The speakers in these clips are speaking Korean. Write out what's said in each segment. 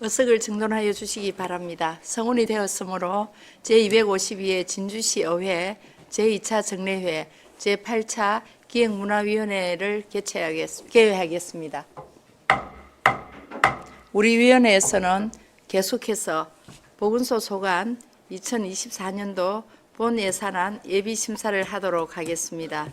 의석을 정돈하여 주시기 바랍니다. 성운이 되었으므로 제252회 진주시 의회 제2차 정례회 제8차 기획문화위원회를 개회하겠습니다. 우리 위원회에서는 계속해서 보건소 소관 2024년도 본 예산안 예비 심사를 하도록 하겠습니다.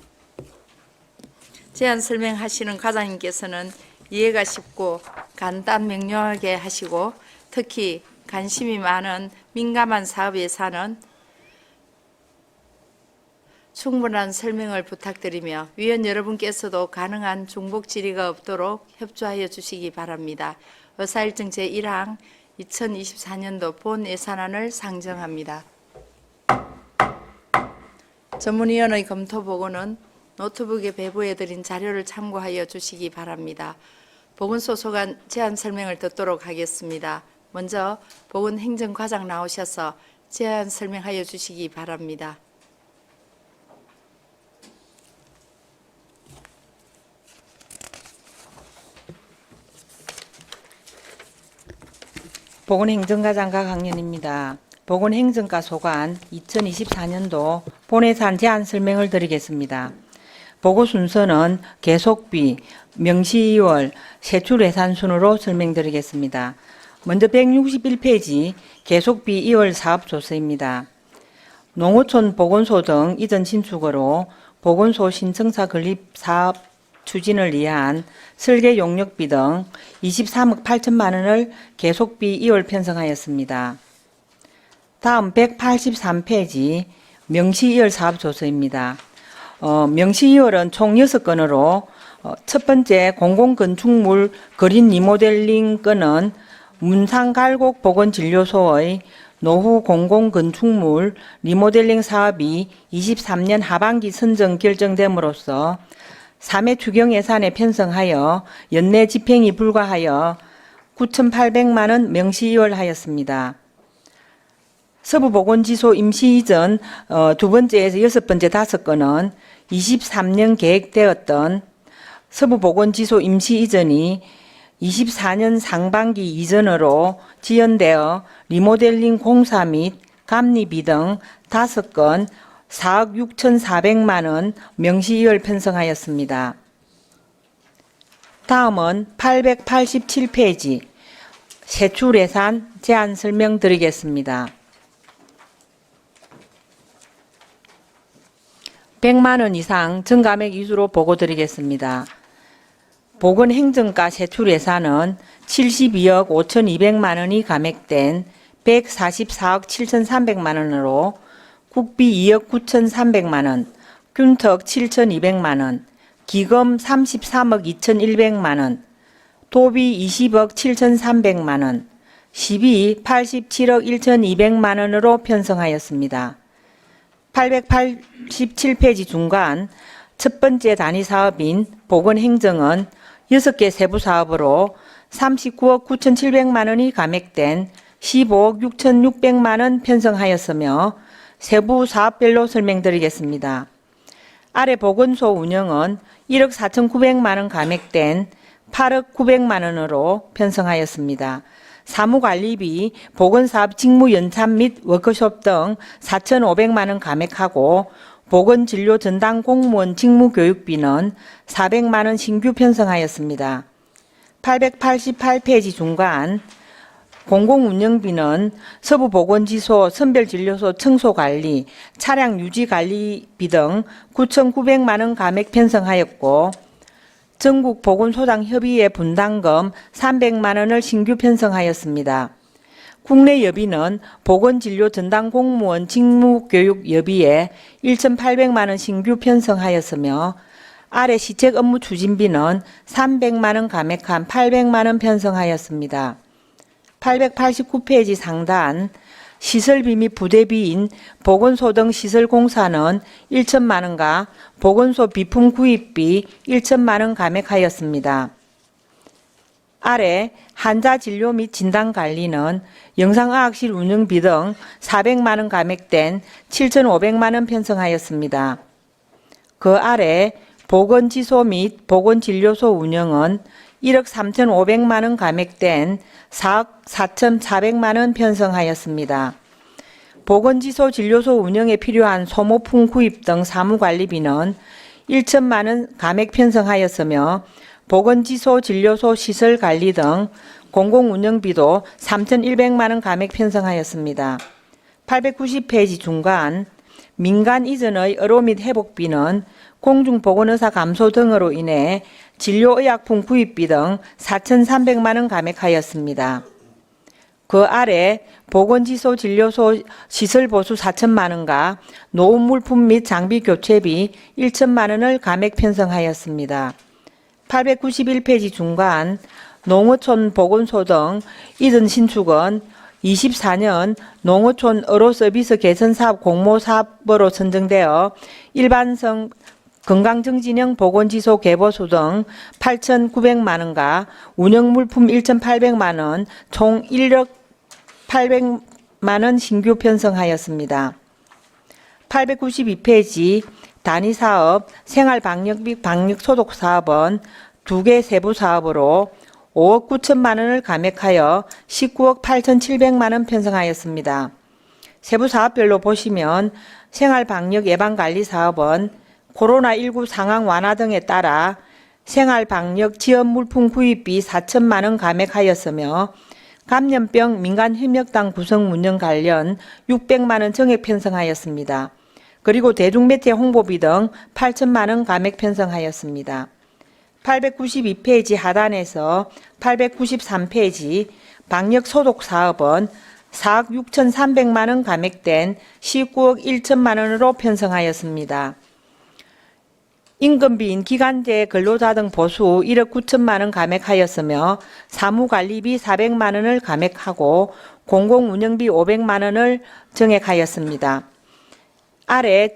제안 설명하시는 과장님께서는 이해가 쉽고 간단 명료하게 하시고 특히 관심이 많은 민감한 사업 예산은 충분한 설명을 부탁드리며 위원 여러분께서도 가능한 중복 질의가 없도록 협조하여 주시기 바랍니다. 의사일정 제1항 2024년도 본 예산안을 상정합니다. 전문위원의 검토 보고는 노트북에 배부해드린 자료를 참고하여 주시기 바랍니다. 보건소 소관 제안 설명을 듣도록 하겠습니다. 먼저 보건행정과장 나오셔서 제안 설명하여 주시기 바랍니다. 보건행정과장 강학년입니다. 보건행정과 소관 2024년도 본예산 제안 설명을 드리겠습니다. 보고 순서는 계속비, 명시2월, 세출예산 순으로 설명드리겠습니다. 먼저 161페이지 계속비 2월 사업조서입니다. 농어촌 보건소 등 이전 신축으로 보건소 신청사 건립 사업 추진을 위한 설계 용역비 등 23억 8천만 원을 계속비 2월 편성하였습니다. 다음 183페이지 명시 2월 사업조서입니다. 명시 2월은 총 6건으로 첫 번째 공공건축물 그린 리모델링 건은 문상갈곡 보건진료소의 노후 공공건축물 리모델링 사업이 23년 하반기 선정 결정됨으로써 3회 추경 예산에 편성하여 연내 집행이 불가하여 9,800만 원 명시 2월 하였습니다. 서부보건지소 임시 이전 두 번째에서 여섯 번째 5건은 23년 계획되었던 서부보건지소 임시 이전이 24년 상반기 이전으로 지연되어 리모델링 공사 및 감리비 등 5건 4억 6,400만 원 명시 2월 편성하였습니다. 다음은 887페이지 세출예산 제안 설명드리겠습니다. 100만 원 이상 전감액 위주로 보고드리겠습니다. 보건행정과 세출예산은 72억 5,200만 원이 감액된 144억 7,300만 원으로 국비 2억 9,300만 원, 균턱 7,200만 원, 기금 33억 2,100만 원, 도비 20억 7,300만 원, 시비 87억 1,200만 원으로 편성하였습니다. 887페이지 중간 첫 번째 단위 사업인 보건행정은 6개 세부 사업으로 39억 9,700만 원이 감액된 15억 6,600만 원 편성하였으며 세부 사업별로 설명드리겠습니다. 아래 보건소 운영은 1억 4,900만 원 감액된 8억 900만 원으로 편성하였습니다. 사무관리비, 보건사업 직무 연참 및 워크숍 등 4,500만 원 감액하고 보건진료 전담 공무원 직무교육비는 400만 원 신규 편성하였습니다. 888페이지 중간 공공운영비는 서부보건지소 선별진료소 청소관리, 차량 유지관리비 등 9,900만 원 감액 편성하였고 전국보건소장협의회 분담금 300만 원을 신규 편성하였습니다. 국내 여비는 보건진료 전담 공무원 직무교육 여비에 1,800만 원 신규 편성하였으며 아래 시책 업무 추진비는 300만 원 감액한 800만 원 편성하였습니다. 889페이지 상단 시설비 및 부대비인 보건소 등 시설공사는 1천만 원과 보건소 비품 구입비 1천만 원 감액하였습니다. 아래 환자 진료 및 진단관리는 영상의학실 운영비 등 400만 원 감액된 7,500만 원 편성하였습니다. 그 아래 보건지소 및 보건진료소 운영은 1억 3,500만 원 감액된 4억 4,400만 원 편성하였습니다. 보건지소 진료소 운영에 필요한 소모품 구입 등 사무관리비는 1천만 원 감액 편성하였으며 보건지소 진료소 시설 관리 등 공공운영비도 3,100만 원 감액 편성하였습니다. 890페이지 중간 민간 이전의 의료 및 회복비는 공중보건의사 감소 등으로 인해 진료의약품 구입비 등 4,300만 원 감액하였습니다. 그 아래 보건지소 진료소 시설보수 4천만 원과 노후물품 및 장비 교체비 1천만 원을 감액 편성하였습니다. 891페이지 중간 농어촌 보건소 등 이전 신축은 24년 농어촌 의료서비스 개선사업 공모사업으로 선정되어 일반성 건강정진형 보건지소 개보수 등 8,900만 원과 운영물품 1,800만 원, 총 1억 800만 원 신규 편성하였습니다. 892페이지 단위사업 생활방역 및 방역소독사업은 2개 세부사업으로 5억 9천만 원을 감액하여 19억 8,700만 원 편성하였습니다. 세부사업별로 보시면 생활방역 예방관리사업은 코로나19 상황 완화 등에 따라 생활방역 지원물품 구입비 4천만 원 감액하였으며 감염병 민간협력단 구성 운영 관련 600만 원 정액 편성하였습니다. 그리고 대중매체 홍보비 등 8천만 원 감액 편성하였습니다. 892페이지 하단에서 893페이지 방역소독사업은 4억 6,300만 원 감액된 19억 1천만 원으로 편성하였습니다. 임금비인 기간제 근로자 등 보수 1억 9천만 원 감액하였으며 사무관리비 400만 원을 감액하고 공공운영비 500만 원을 정액하였습니다. 아래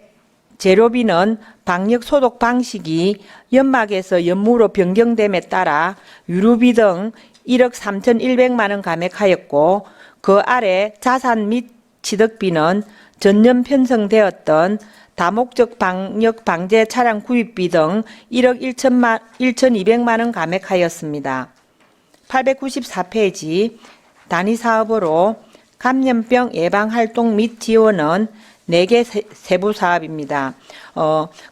재료비는 방역소독 방식이 연막에서 연무로 변경됨에 따라 유류비 등 1억 3,100만 원 감액하였고 그 아래 자산 및 취득비는 전년 편성되었던 다목적 방역 방제 차량 구입비 등 1억 1,200만 원 감액하였습니다. 894페이지 단위사업으로 감염병 예방활동 및 지원은 4개 세부사업입니다.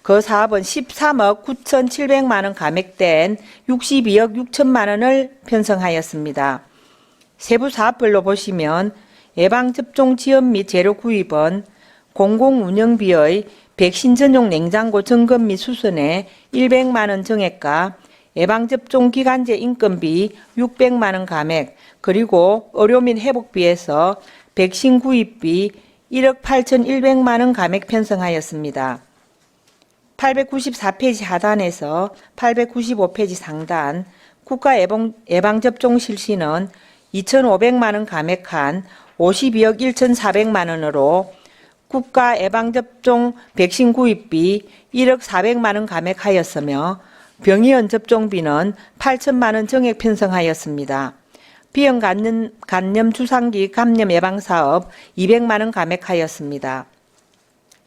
그 사업은 13억 9,700만 원 감액된 62억 6천만 원을 편성하였습니다. 세부사업별로 보시면 예방접종 지원 및 재료 구입은 공공운영비의 백신 전용 냉장고 점검 및 수선에 100만 원 정액과 예방접종 기간제 인건비 600만 원 감액, 그리고 의료 및 회복비에서 백신 구입비 1억 8,100만 원 감액 편성하였습니다. 894페이지 하단에서 895페이지 상단 국가 예방접종 실시는 2,500만 원 감액한 52억 1,400만 원으로 국가 예방접종 백신 구입비 1억 400만 원 감액하였으며 병의원 접종비는 8천만 원 정액 편성하였습니다. 비형 간염 주상기 감염 예방사업 200만 원 감액하였습니다.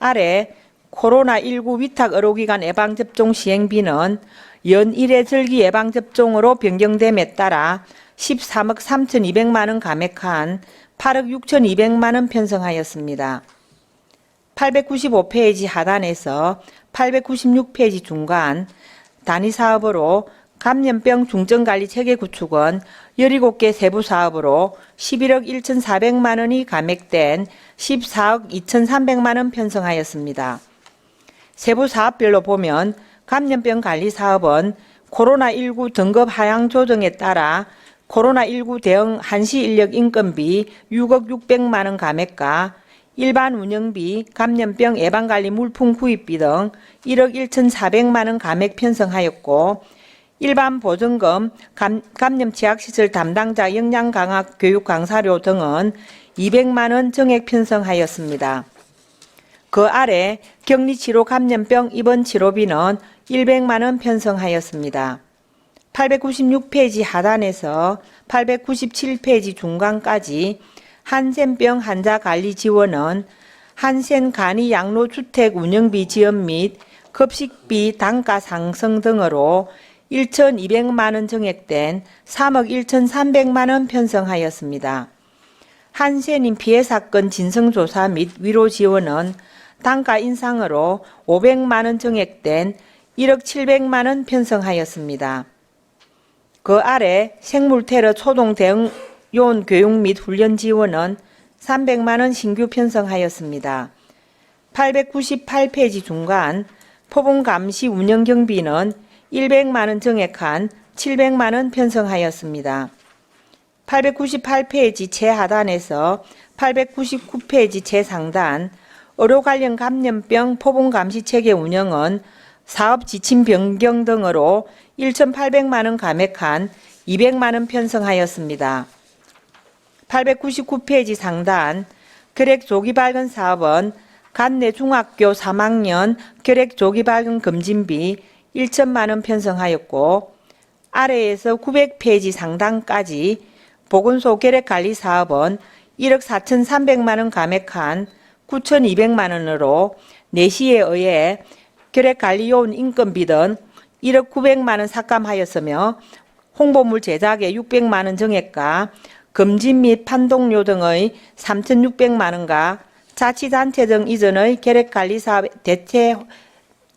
아래 코로나19 위탁의료기관 예방접종 시행비는 연 1회 절기 예방접종으로 변경됨에 따라 13억 3,200만 원 감액한 8억 6,200만 원 편성하였습니다. 895페이지 하단에서 896페이지 중간 단위사업으로 감염병 중증관리 체계 구축은 17개 세부사업으로 11억 1,400만 원이 감액된 14억 2,300만 원 편성하였습니다. 세부사업별로 보면 감염병 관리사업은 코로나19 등급 하향 조정에 따라 코로나19 대응 한시 인력 인건비 6억 600만 원 감액과 일반 운영비, 감염병 예방관리 물품 구입비 등 1억 1,400만 원 감액 편성하였고 일반 보증금, 감염 취약시설 담당자 역량 강화 교육 강사료 등은 200만 원 정액 편성하였습니다. 그 아래 격리치료 감염병 입원 치료비는 100만 원 편성하였습니다. 896페이지 하단에서 897페이지 중간까지 한센병 환자 관리 지원은 한센 간이 양로주택 운영비 지원 및 급식비 단가 상승 등으로 1,200만 원 증액된 3억 1,300만 원 편성하였습니다. 한센인 피해 사건 진상조사 및 위로 지원은 단가 인상으로 500만 원 증액된 1억 700만 원 편성하였습니다. 그 아래 생물테러 초동 대응 요원 교육 및 훈련 지원은 300만 원 신규 편성하였습니다. 898페이지 중간 포봉 감시 운영 경비는 100만 원 증액한 700만 원 편성하였습니다. 898페이지 최하단에서 899페이지 최상단 의료 관련 감염병 포봉 감시 체계 운영은 사업 지침 변경 등으로 1,800만 원 감액한 200만 원 편성하였습니다. 899페이지 상단 결핵 조기 발견 사업은 관내 중학교 3학년 결핵 조기 발견 검진비 1천만 원 편성하였고 아래에서 900페이지 상단까지 보건소 결핵 관리 사업은 1억 4,300만 원 감액한 9,200만 원으로 내시에 의해 결핵 관리 요원 인건비 등 1억 900만 원 삭감하였으며 홍보물 제작에 600만 원 증액과 검진 및 판독료 등의 3,600만 원과 자치단체 등 이전의 결핵관리 사업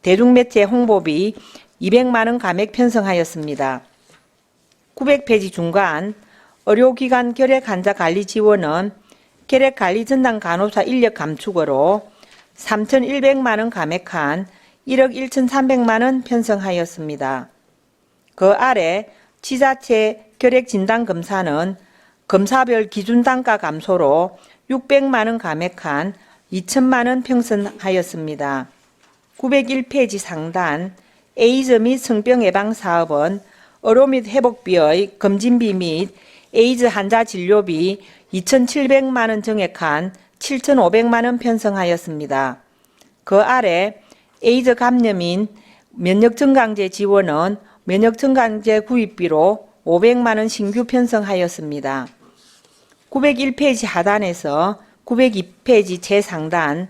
대중매체 홍보비 200만 원 감액 편성하였습니다. 900페이지 중간 의료기관 결핵 환자 관리 지원은 결핵관리 전담 간호사 인력 감축으로 3,100만 원 감액한 1억 1,300만 원 편성하였습니다. 그 아래 지자체 결핵 진단 검사는 검사별 기준 단가 감소로 600만 원 감액한 2천만 원 편성하였습니다. 901페이지 상단 에이즈 및 성병 예방 사업은 의료 및 회복비의 검진비 및 에이즈 환자 진료비 2,700만 원 증액한 7,500만 원 편성하였습니다. 그 아래 에이즈 감염인 면역증강제 지원은 면역증강제 구입비로 500만 원 신규 편성하였습니다. 901페이지 하단에서 902페이지 최상단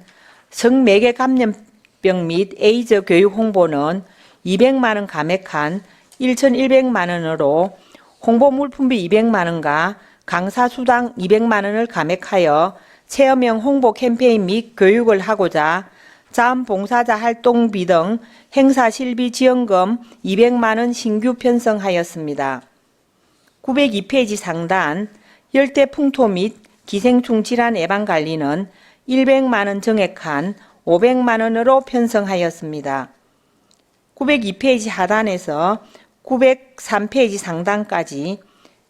성매개 감염병 및 에이즈 교육 홍보는 200만 원 감액한 1,100만 원으로 홍보 물품비 200만 원과 강사 수당 200만 원을 감액하여 체험형 홍보 캠페인 및 교육을 하고자 자원봉사자 활동비 등 행사 실비 지원금 200만 원 신규 편성하였습니다. 902페이지 상단 열대풍토 및 기생충 질환 예방 관리는 100만 원 증액한 500만 원으로 편성하였습니다. 902페이지 하단에서 903페이지 상단까지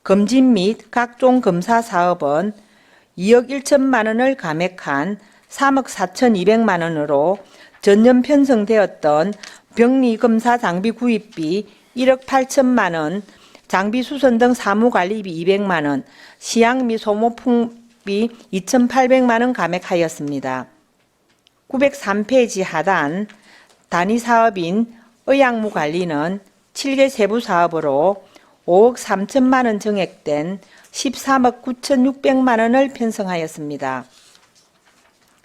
검진 및 각종 검사 사업은 2억 1천만 원을 감액한 3억 4,200만 원으로 전년 편성되었던 병리 검사 장비 구입비 1억 8천만 원, 장비 수선 등 사무관리비 200만 원, 시약 및 소모품비 2,800만 원 감액하였습니다. 903페이지 하단 단위 사업인 의약무 관리는 7개 세부 사업으로 5억 3천만 원 증액된 13억 9,600만 원을 편성하였습니다.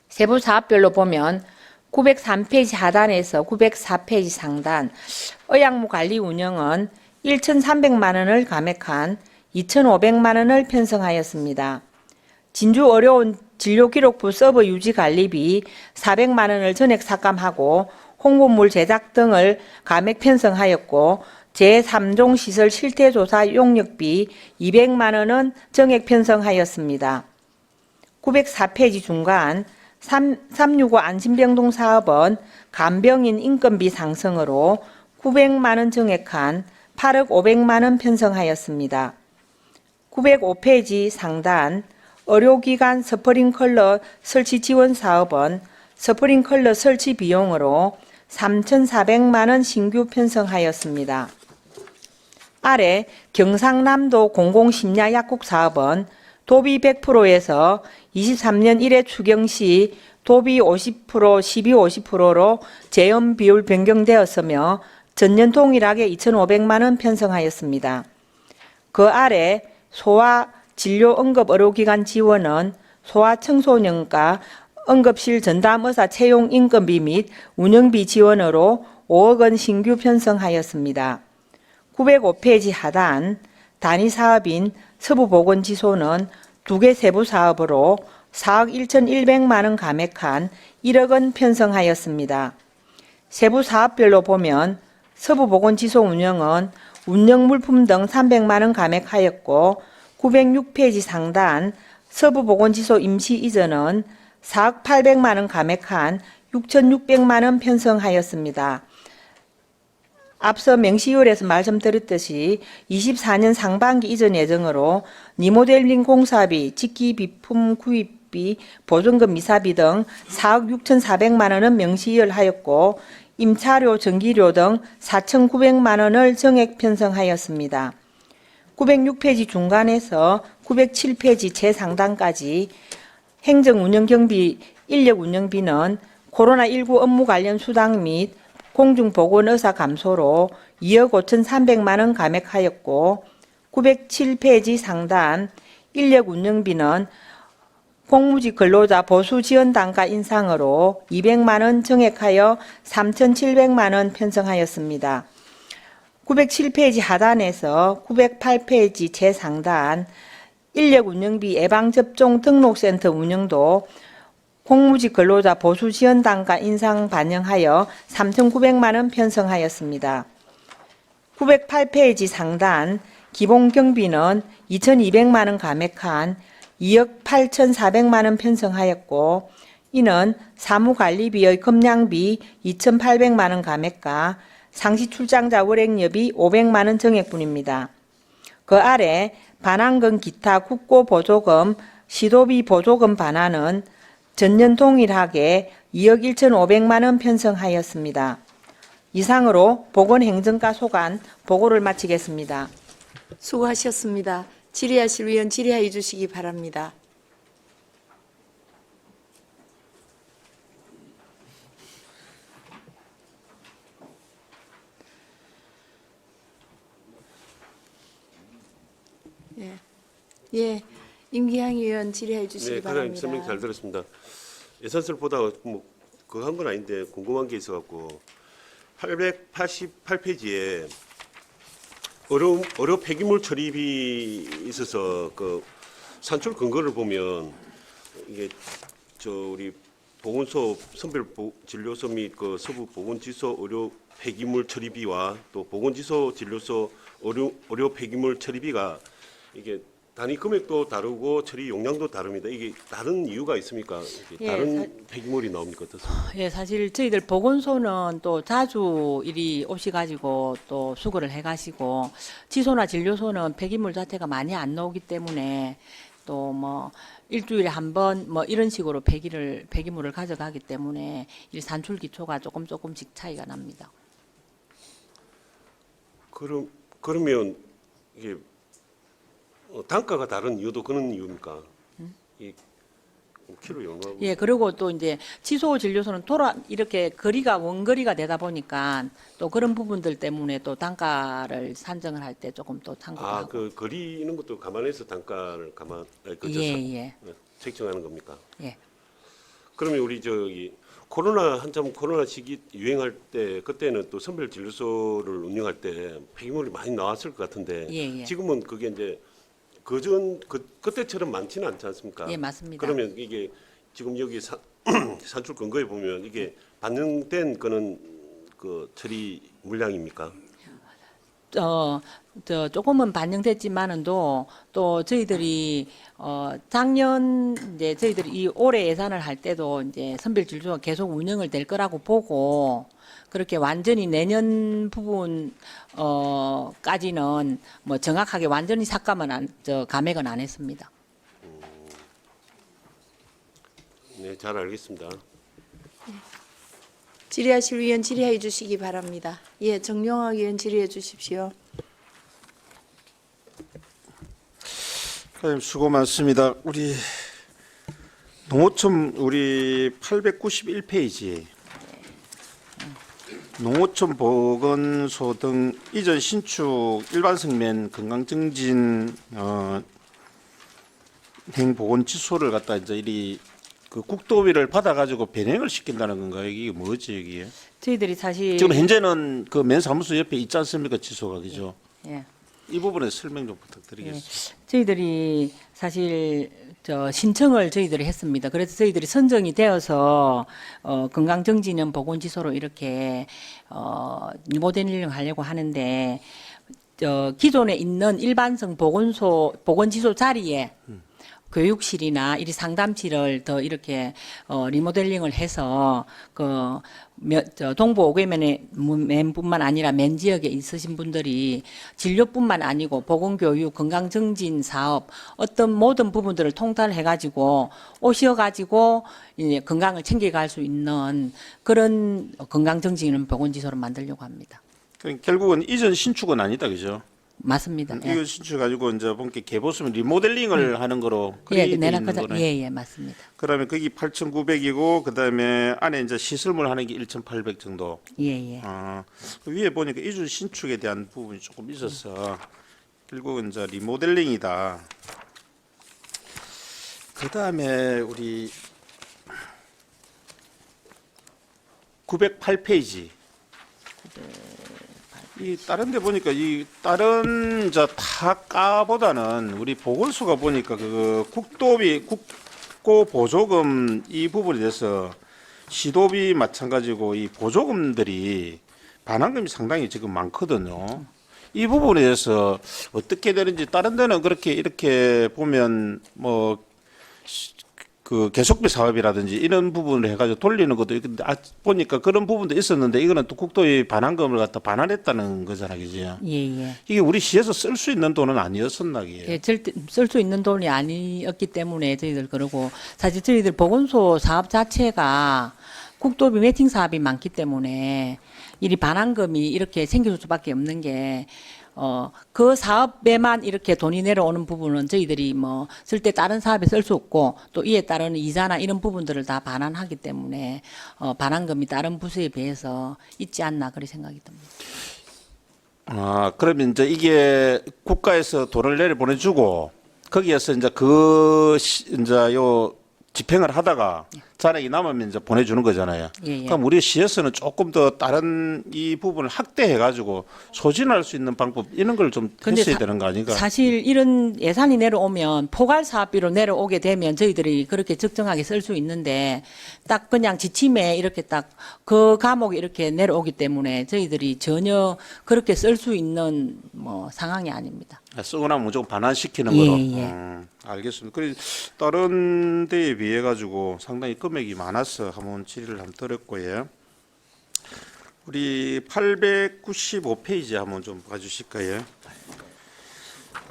세부 사업별로 보면 903페이지 하단에서 904페이지 상단 의약무 관리 운영은 1,300만 원을 감액한 2,500만 원을 편성하였습니다. 진주 어려운 진료기록부 서버 유지 관리비 400만 원을 전액 삭감하고 홍보물 제작 등을 감액 편성하였고 제3종 시설 실태조사 용역비 200만 원은 정액 편성하였습니다. 904페이지 중간 365 안심병동 사업은 간병인 인건비 상승으로 900만 원 정액한 8억 500만 원 편성하였습니다. 905페이지 상단 의료기관 스프링클러 설치 지원 사업은 스프링클러 설치 비용으로 3,400만 원 신규 편성하였습니다. 아래 경상남도 공공심야 약국 사업은 도비 100%에서 23년 1회 추경 시 도비 50%, 시비 50%로 재원 비율 변경되었으며 전년 동일하게 2,500만 원 편성하였습니다. 그 아래 소아 진료 응급 의료기관 지원은 소아 청소년과 응급실 전담의사 채용 인건비 및 운영비 지원으로 5억 원 신규 편성하였습니다. 905페이지 하단 단위 사업인 서부보건지소는 2개 세부 사업으로 4억 1,100만 원 감액한 1억 원 편성하였습니다. 세부 사업별로 보면 서부보건지소 운영은 운영 물품 등 300만 원 감액하였고 906페이지 상단 서부보건지소 임시 이전은 4억 800만 원 감액한 6,600만 원 편성하였습니다. 앞서 명시율에서 말씀드렸듯이 24년 상반기 이전 예정으로 리모델링 공사비, 직기 비품 구입비, 보증금 미사비 등 4억 6,400만 원은 명시율하였고 임차료, 전기료 등 4,900만 원을 정액 편성하였습니다. 906페이지 중간에서 907페이지 재상단까지 행정운영경비, 인력운영비는 코로나19 업무 관련 수당 및 공중보건의사 감소로 2억 5,300만 원 감액하였고 907페이지 상단 인력운영비는 공무직 근로자 보수 지원 단가 인상으로 200만 원 정액하여 3,700만 원 편성하였습니다. 907페이지 하단에서 908페이지 재상단 인력운영비 예방접종 등록센터 운영도 공무직 근로자 보수 지원 단가 인상 반영하여 3,900만 원 편성하였습니다. 908페이지 상단 기본 경비는 2,200만 원 감액한 2억 8,400만 원 편성하였고 이는 사무관리비의 검량비 2,800만 원 감액과 상시 출장자 월행여비 500만 원 정액분입니다. 그 아래 반환금 기타 국고보조금, 시도비 보조금 반환은 전년 동일하게 2억 1,500만 원 편성하였습니다. 이상으로 보건행정과 소관 보고를 마치겠습니다. 수고하셨습니다. 질의하실 위원 질의하여 주시기 바랍니다. 예, 임기향 의원 질의해 주시기 네, 바랍니다. 과장님 설명 잘 들었습니다. 예산서를 보다가 뭐 그거 한 건 아닌데 궁금한 게 있어갖고 888페이지에 의료 폐기물 처리비 있어서 그 산출 근거를 보면 이게 우리 보건소 선별 진료소 및 그 서부 보건지소 의료 폐기물 처리비와 또 보건지소 진료소 의료 폐기물 처리비가 이게 단위 금액도 다르고 처리 용량도 다릅니다. 이게 다른 이유가 있습니까? 이게 예, 다른 폐기물이 나옵니까? 어떻습니까? 예, 사실 저희들 보건소는 또 자주 이리 오셔가지고 또 수거를 해가시고 지소나 진료소는 폐기물 자체가 많이 안 나오기 때문에 또 뭐 일주일에 한 번 뭐 이런 식으로 폐기물을 가져가기 때문에 이 산출 기초가 조금씩 차이가 납니다. 그러면 이게 단가가 다른 이유도 그런 이유입니까? 이 키로 용하고 예, 그리고 또 이제 지소 진료소는 이렇게 거리가 원거리가 되다 보니까 또 그런 부분들 때문에 또 단가를 산정을 할 때 조금 또 참고하고. 그 거리 있는 것도 감안해서 단가를 예. 책정하는 겁니까? 예. 그러면 우리 한참 코로나 시기 유행할 때 그때는 또 선별 진료소를 운영할 때 폐기물이 많이 나왔을 것 같은데 예. 지금은 그게 이제 그때처럼 많지는 않지 않습니까? 예, 맞습니다. 그러면 이게 지금 여기 산출 근거에 보면 이게 반영된 거는 그 처리 물량입니까? 조금은 반영됐지만은 또 저희들이 작년 이제 저희들이 이 올해 예산을 할 때도 이제 선별 진료소가 계속 운영을 될 거라고 보고 그렇게 완전히 내년 부분 까지는 뭐 정확하게 완전히 감액은 안 했습니다. 네, 잘 알겠습니다. 질의하실 위원 질의해 주시기 바랍니다. 예, 정용학 의원 질의해 주십시오. 과장님 수고 많습니다. 우리 농어촌 우리 891페이지 농어촌 보건소 등 이전 신축 일반 성면 건강증진 행보건지소를 갖다 이제 이리 그 국도비를 받아가지고 변행을 시킨다는 건가요? 이게 뭐지 이게? 저희들이 사실 지금 현재는 그 면사무소 옆에 있지 않습니까 지소가 그죠? 예. 이 부분에 설명 좀 부탁드리겠습니다. 저희들이 사실 신청을 저희들이 했습니다. 그래서 저희들이 선정이 되어서 건강정진은 보건지소로 이렇게 리모델링 하려고 하는데 기존에 있는 일반성 보건지소 자리에 교육실이나 이리 상담실을 더 이렇게 리모델링을 해서 동부 오개면뿐만 아니라 맨 지역에 있으신 분들이 진료뿐만 아니고 보건교육, 건강정진 사업 어떤 모든 부분들을 통달해 가지고 오셔 가지고 이제 건강을 챙겨갈 수 있는 그런 건강정진 보건지소를 만들려고 합니다. 그러니까 결국은 이전 신축은 아니다, 그죠? 맞습니다. 예. 이거 신축 가지고 이제 본게 개보수면 리모델링을 하는 거로 그게 돼 있는 거네. 예, 맞습니다. 그러면 거기 8,900이고 그다음에 안에 이제 시설물 하는 게 1,800 정도. 예. 그 위에 보니까 이전 신축에 대한 부분이 조금 있어서 결국은 이제 리모델링이다. 그다음에 우리 908페이지. 이 다른 데 보니까 이 다른 타과보다는 우리 보건소가 보니까 그 국고 보조금 이 부분에 대해서 시도비 마찬가지고 이 보조금들이 반환금이 상당히 지금 많거든요. 이 부분에 대해서 어떻게 되는지 다른 데는 그렇게 이렇게 보면 그 계속비 사업이라든지 이런 부분을 해가지고 돌리는 것도 있는데 보니까 그런 부분도 있었는데 이거는 또 국도의 반환금을 갖다 반환했다는 거잖아요, 그죠? 예. 이게 우리 시에서 쓸 수 있는 돈은 아니었었나 게. 예, 절대 쓸 수 있는 돈이 아니었기 때문에 저희들 그러고 사실 저희들 보건소 사업 자체가 국도비 매칭 사업이 많기 때문에 이 반환금이 이렇게 생길 수밖에 없는 게 그 사업에만 이렇게 돈이 내려오는 부분은 저희들이 쓸 때 다른 사업에 쓸 수 없고 또 이에 따르는 이자나 이런 부분들을 다 반환하기 때문에 반환금이 다른 부서에 비해서 있지 않나 그렇게 생각이 듭니다. 그러면 이제 이게 국가에서 돈을 내려 보내주고 거기에서 이제 이제 요 집행을 하다가 잔액이 남으면 이제 보내주는 거잖아요. 예. 그럼 우리 시에서는 조금 더 다른 이 부분을 확대해가지고 소진할 수 있는 방법 이런 걸 좀 했어야 되는 거 아닌가? 사실 이런 예산이 내려오면 포괄 사업비로 내려오게 되면 저희들이 그렇게 적정하게 쓸 수 있는데 딱 그냥 지침에 이렇게 딱 그 과목이 이렇게 내려오기 때문에 저희들이 전혀 그렇게 쓸 수 있는 상황이 아닙니다. 쓰고 나면 무조건 반환시키는 예, 거로. 알겠습니다. 그래 다른 데에 비해 가지고 상당히 금액이 많아서 한번 질의를 한번 드렸고요. 우리 895페이지 한번 좀 봐주실까요?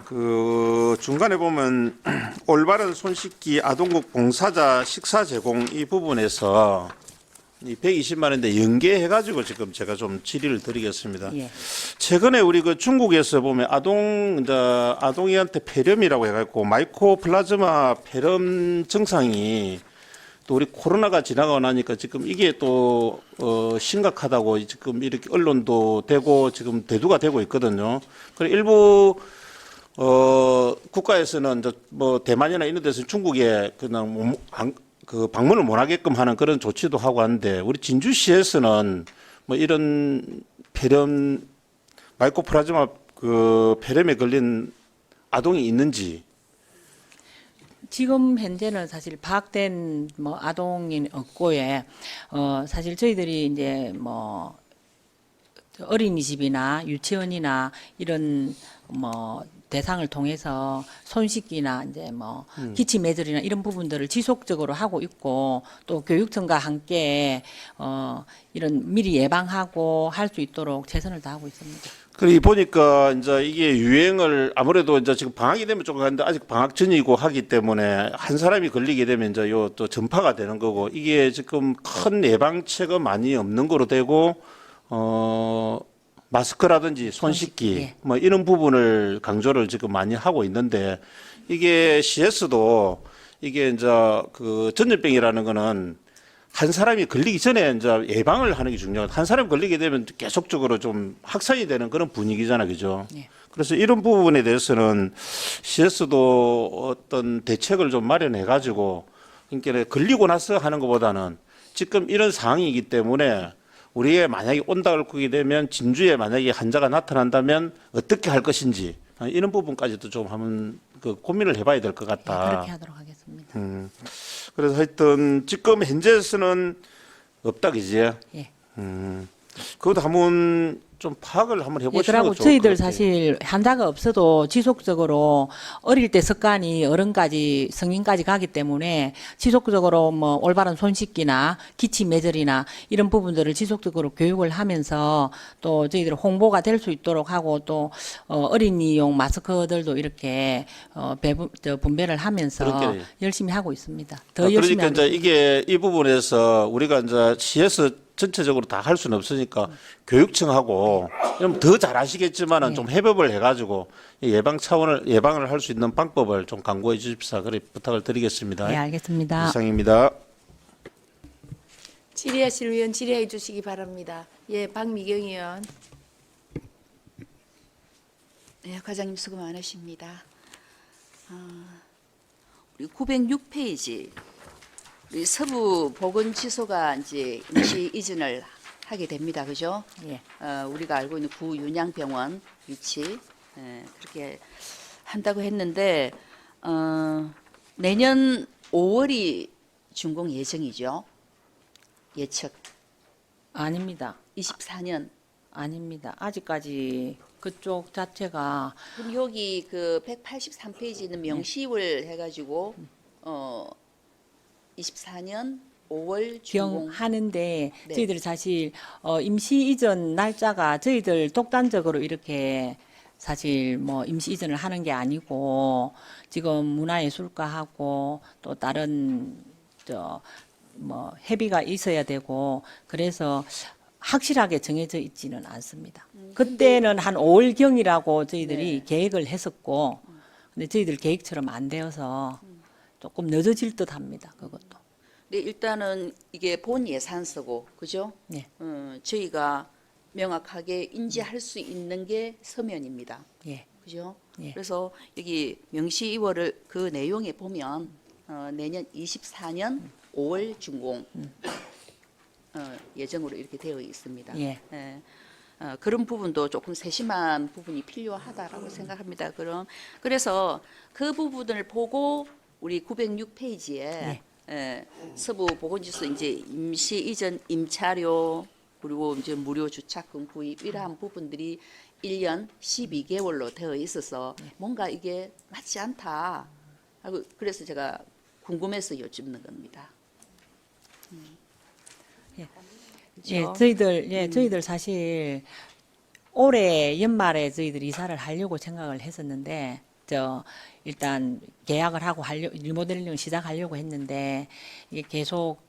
그 중간에 보면 올바른 손 씻기 아동국 봉사자 식사 제공 이 부분에서 이 120만 원인데 연계해가지고 지금 제가 좀 질의를 드리겠습니다. 예. 최근에 우리 그 중국에서 보면 아동이한테 폐렴이라고 해갖고 마이코플라즈마 폐렴 증상이 또 우리 코로나가 지나가고 나니까 지금 이게 또 심각하다고 지금 이렇게 언론도 되고 지금 대두가 되고 있거든요. 그리고 일부 국가에서는 이제 대만이나 이런 데서 중국에 그냥 그 방문을 못 하게끔 하는 그런 조치도 하고 하는데 우리 진주시에서는 이런 폐렴 마이코플라즈마 그 폐렴에 걸린 아동이 있는지 지금 현재는 사실 파악된 아동이 없고요. 사실 저희들이 이제 어린이집이나 유치원이나 이런 대상을 통해서 손 씻기나 이제 기침 예절이나 이런 부분들을 지속적으로 하고 있고 또 교육청과 함께 이런 미리 예방하고 할 수 있도록 최선을 다하고 있습니다. 그리고 보니까 이제 이게 유행을 아무래도 이제 지금 방학이 되면 조금 하는데 아직 방학 전이고 하기 때문에 한 사람이 걸리게 되면 이제 요 또 전파가 되는 거고 이게 지금 큰 예방책은 많이 없는 거로 되고 마스크라든지 손 씻기 예. 이런 부분을 강조를 지금 많이 하고 있는데 이게 시에서도 이게 이제 그 전염병이라는 거는 한 사람이 걸리기 전에 이제 예방을 하는 게 중요하다. 한 사람이 걸리게 되면 계속적으로 좀 확산이 되는 그런 분위기잖아, 그죠? 예. 그래서 이런 부분에 대해서는 시에서도 어떤 대책을 좀 마련해 가지고 그러니까 걸리고 나서 하는 것보다는 지금 이런 상황이기 때문에 우리에 만약에 온다 그렇게 되면 진주에 만약에 환자가 나타난다면 어떻게 할 것인지 이런 부분까지도 좀 한번 그 고민을 해봐야 될 것 같다. 그렇게 하도록 하겠습니다. 그래서 하여튼 지금 현재에서는 없다 그지? 예. 그것도 한번 좀 파악을 한번 예, 해보시는 그리고 거 좋을 것 저희들 같아요. 사실 환자가 없어도 지속적으로 어릴 때 습관이 어른까지 성인까지 가기 때문에 지속적으로 뭐 올바른 손 씻기나 기침 매절이나 이런 부분들을 지속적으로 교육을 하면서 또 저희들 홍보가 될 수 있도록 하고 또 어린이용 마스크들도 이렇게 분배를 하면서 그러니까요. 열심히 하고 있습니다. 더 그러니까 열심히 이제 하겠습니다. 이게 이 부분에서 우리가 이제 시에서 전체적으로 다 할 수는 없으니까 교육청하고 더 잘하시겠지만은 네. 좀 협업을 해가지고 예방을 할 수 있는 방법을 좀 강구해 주십사 그래 부탁을 드리겠습니다. 네, 알겠습니다. 이상입니다. 질의하실 의원 질의해 주시기 바랍니다. 예, 박미경 의원. 네, 과장님 수고 많으십니다. 우리 906페이지 우리 서부 보건지소가 이제 임시 이전을 하게 됩니다, 그죠? 예. 우리가 알고 있는 구윤양병원 위치 그렇게 한다고 했는데 내년 5월이 준공 예정이죠. 예측 아닙니다. 24년. 아닙니다. 아직까지 그쪽 자체가 그럼 여기 그 183페이지는 명시를 해가지고 24년 5월 준공. 경하는데 네. 저희들이 사실 임시 이전 날짜가 저희들 독단적으로 이렇게 사실 뭐 임시 이전을 하는 게 아니고 지금 문화예술가하고 또 다른 뭐 협의가 있어야 되고 그래서 확실하게 정해져 있지는 않습니다. 그때는 한 5월경이라고 저희들이 네. 계획을 했었고 근데 저희들 계획처럼 안 되어서 조금 늦어질 듯합니다. 그것도. 네, 일단은 이게 본 예산서고, 그죠? 네. 저희가 명확하게 인지할 수 있는 게 서면입니다. 예. 그죠? 예. 그래서 여기 명시 2월을 그 내용에 보면 내년 24년 5월 준공 예정으로 이렇게 되어 있습니다. 예. 그런 부분도 조금 세심한 부분이 필요하다라고 생각합니다. 그래서 그 부분을 보고 우리 906페이지에 서부 보건지소 이제 임시 이전 임차료 그리고 이제 무료 주차권 구입 이러한 부분들이 1년 12개월로 되어 있어서 뭔가 이게 맞지 않다 하고 그래서 제가 궁금해서 여쭙는 겁니다. 예, 저희들 사실 올해 연말에 저희들 이사를 하려고 생각을 했었는데 일단 계약을 하고 리모델링을 시작하려고 했는데 이게 계속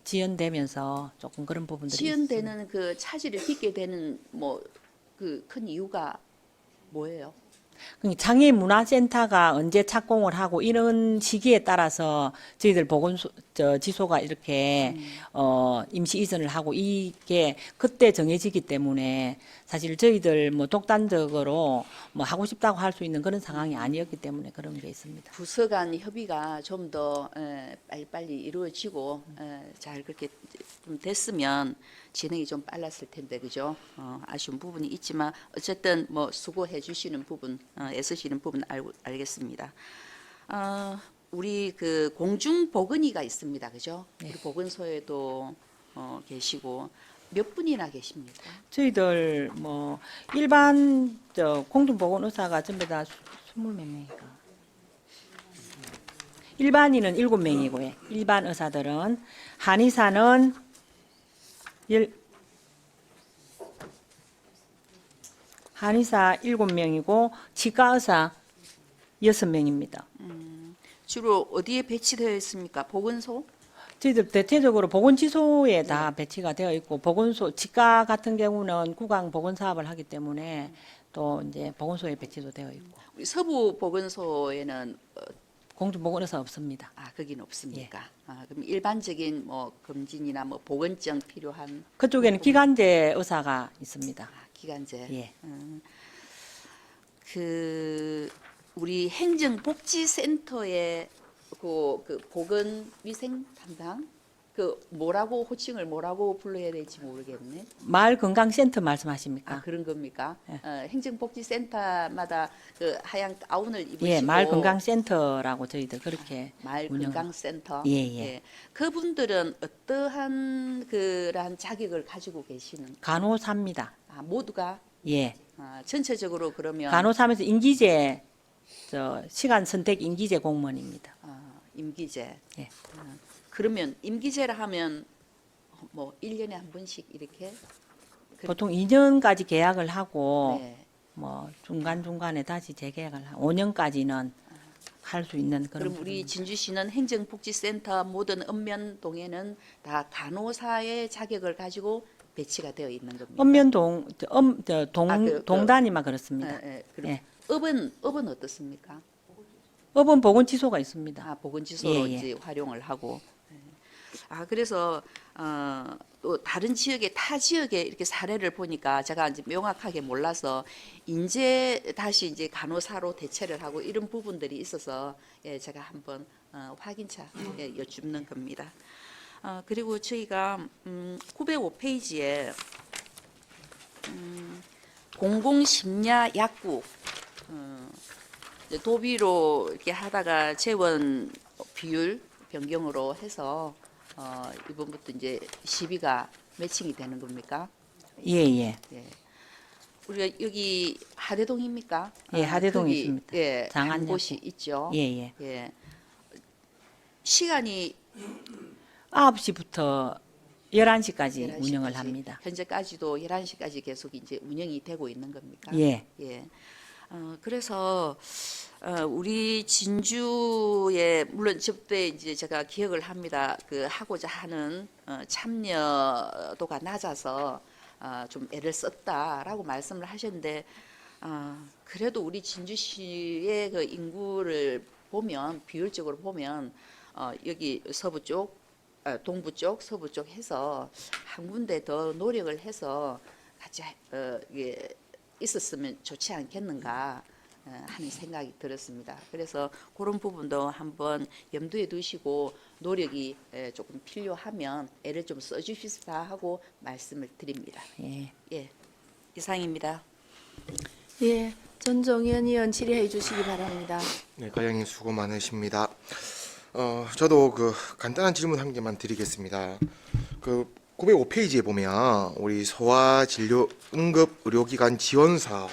지연되면서 조금 그런 부분들이 지연되는 그 차질을 빚게 되는 뭐 그 큰 이유가 뭐예요? 장애 문화센터가 언제 착공을 하고 이런 시기에 따라서 저희들 지소가 이렇게 임시 이전을 하고 이게 그때 정해지기 때문에 사실 저희들 뭐 독단적으로 뭐 하고 싶다고 할 수 있는 그런 상황이 아니었기 때문에 그런 게 있습니다. 부서 간 협의가 좀 더 빨리빨리 이루어지고 잘 그렇게 좀 됐으면 진행이 좀 빨랐을 텐데 그죠? 아쉬운 부분이 있지만 어쨌든 뭐 수고해 주시는 부분, 애쓰시는 부분 알겠습니다. 우리 그 공중 보건의가 있습니다, 그죠? 우리 보건소에도 계시고 몇 분이나 계십니까? 저희들 뭐 일반 공중보건 의사가 전부 다 20몇 명이니까. 일반인은 7명이고요. 일반 의사들은 한의사는 한의사 7명이고 치과 의사 6명입니다. 주로 어디에 배치되어 있습니까? 보건소? 저희들 대체적으로 보건지소에 다 배치가 되어 있고 보건소 치과 같은 경우는 구강 보건 사업을 하기 때문에 또 이제 보건소에 배치도 되어 있고 우리 서부 보건소에는 공중보건의사 없습니다. 거기는 없습니까? 그럼 일반적인 뭐 검진이나 뭐 보건증 필요한 그쪽에는 기간제 의사가 있습니다. 기간제. 예. 그 우리 행정복지센터의 그 보건위생 담당 그 뭐라고 호칭을 뭐라고 불러야 될지 모르겠네. 마을 건강센터 말씀하십니까? 아 그런 겁니까? 예. 행정복지센터마다 그 하얀 가운을 입으시고 예, 마을 건강센터라고 저희들 그렇게 마을 운영. 건강센터. 예. 그분들은 어떠한 그러한 자격을 가지고 계시는? 간호사입니다. 아, 모두가 예. 전체적으로 그러면 간호사면서 임기제 시간 선택 임기제 공무원입니다. 임기제. 예. 그러면 임기제라 하면 뭐 1년에 한 번씩 이렇게 보통 2년까지 계약을 하고 네. 뭐 중간중간에 다시 재계약을 하고 5년까지는 할 수 있는 그런 그럼 우리 진주시는 행정복지센터 모든 읍면동에는 다 간호사의 자격을 가지고 배치가 되어 있는 겁니다. 읍면동 동단위만 그렇습니다. 그럼 예. 읍은 어떻습니까? 읍은 보건지소가 있습니다. 보건지소로 예. 이제 활용을 하고. 그래서 또 다른 지역에 타 지역에 이렇게 사례를 보니까 제가 이제 명확하게 몰라서 이제 다시 이제 간호사로 대체를 하고 이런 부분들이 있어서 제가 한번 확인차 여쭙는 겁니다. 그리고 저희가 905페이지에 공공심야 약국 이제 도비로 이렇게 하다가 재원 비율 변경으로 해서 이번부터 이제 시비가 매칭이 되는 겁니까? 예. 예. 우리가 여기 하대동입니까? 예, 하대동에 거기, 있습니다. 예, 한 장안약국. 곳이 있죠. 예. 예. 시간이 9시부터 11시까지 11시까지, 운영을 합니다. 현재까지도 11시까지 계속 이제 운영이 되고 있는 겁니까? 예. 그래서 우리 진주에 물론 저때 이제 제가 기억을 합니다. 그 하고자 하는 참여도가 낮아서 좀 애를 썼다라고 말씀을 하셨는데 그래도 우리 진주시의 그 인구를 보면 비율적으로 보면 여기 서부 쪽, 동부 쪽, 서부 쪽 해서 한 군데 더 노력을 해서 같이 있었으면 좋지 않겠는가 하는 생각이 들었습니다. 그래서 그런 부분도 한번 염두에 두시고 노력이 조금 필요하면 애를 좀 써주시다 하고 말씀을 드립니다. 예. 이상입니다. 예, 전종현 의원 질의해 주시기 바랍니다. 네, 과장님 수고 많으십니다. 저도 그 간단한 질문 한 개만 드리겠습니다. 그 905페이지에 보면 우리 소아 진료 응급 의료기관 지원 사업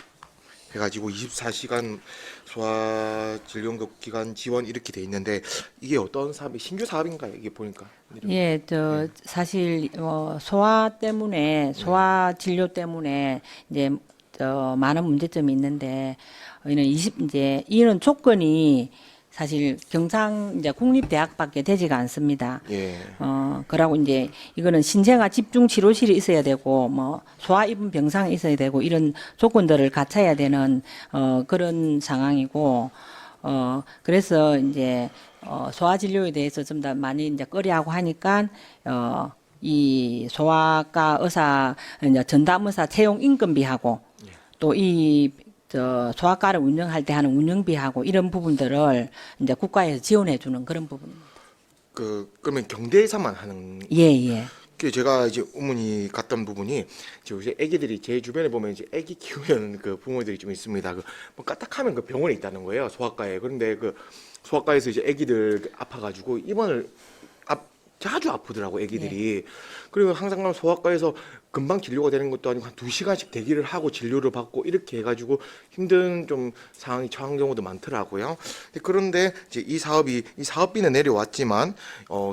해가지고 24시간 소아 진료 응급 기관 지원 이렇게 돼 있는데 이게 어떤 사업이 신규 사업인가요? 이게 보니까. 예, 사실 소아 소아 진료 때문에 이제 많은 문제점이 있는데 이는 조건이 사실 경상 이제 국립대학밖에 되지가 않습니다. 예. 그러고 이제 이거는 신생아 집중 치료실이 있어야 되고 뭐 소아 입원 병상이 있어야 되고 이런 조건들을 갖춰야 되는 그런 상황이고 그래서 이제 소아 진료에 대해서 좀 더 많이 이제 꺼려하고 하니까 이 소아과 의사 이제 전담 의사 채용 인건비하고 또 이 소아과를 운영할 때 하는 운영비하고 이런 부분들을 이제 국가에서 지원해 주는 그런 부분입니다. 그러면 경대에서만 하는. 예. 그 제가 이제 의문이 갔던 부분이 이제 애기들이 제 주변에 보면 이제 애기 키우는 그 부모들이 좀 있습니다. 뭐 까딱하면 그 병원에 있다는 거예요, 소아과에. 그런데 그 소아과에서 이제 애기들 아파가지고 입원을 자주 아프더라고 애기들이. 그리고 항상 가면 소아과에서 금방 진료가 되는 것도 아니고 한 2시간씩 대기를 하고 진료를 받고 이렇게 해가지고 힘든 좀 상황이 처한 경우도 많더라고요. 그런데 이제 이 사업비는 내려왔지만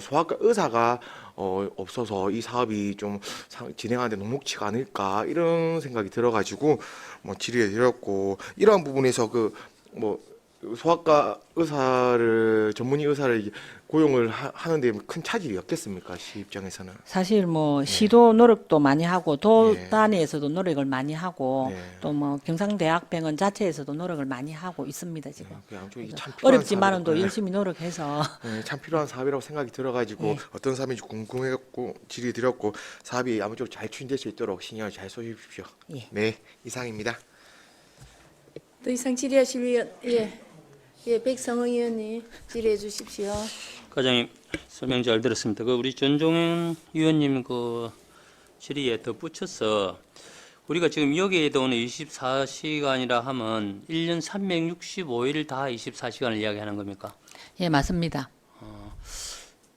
소아과 의사가 없어서 이 사업이 좀 진행하는데 녹록치가 않을까 이런 생각이 들어가지고 뭐 질의를 드렸고 이러한 부분에서 소아과 전문의 의사를 고용을 하는데 큰 차질이 없겠습니까? 시 입장에서는. 사실 뭐 시도 노력도 많이 하고 도단위에서도 노력을 많이 하고 또 뭐 경상대학병원 자체에서도 노력을 많이 하고 있습니다 지금. 양쪽이 참 필요한 어렵지만은 또 사업이라고. 열심히 노력해서 참 필요한 사업이라고 생각이 들어가지고 어떤 사업인지 궁금해갖고 질의 드렸고 사업이 아무쪼록 잘 추진될 수 있도록 신경을 잘 써주십시오. 예. 네, 이상입니다. 더 이상 질의하실 의원, 백성호 의원님 질의해 주십시오. 과장님 설명 잘 들었습니다. 그 우리 전종현 위원님 그 질의에 덧붙여서 우리가 지금 여기에도 오늘 24시간이라 하면 1년 365일 다 24시간을 이야기하는 겁니까? 예, 맞습니다.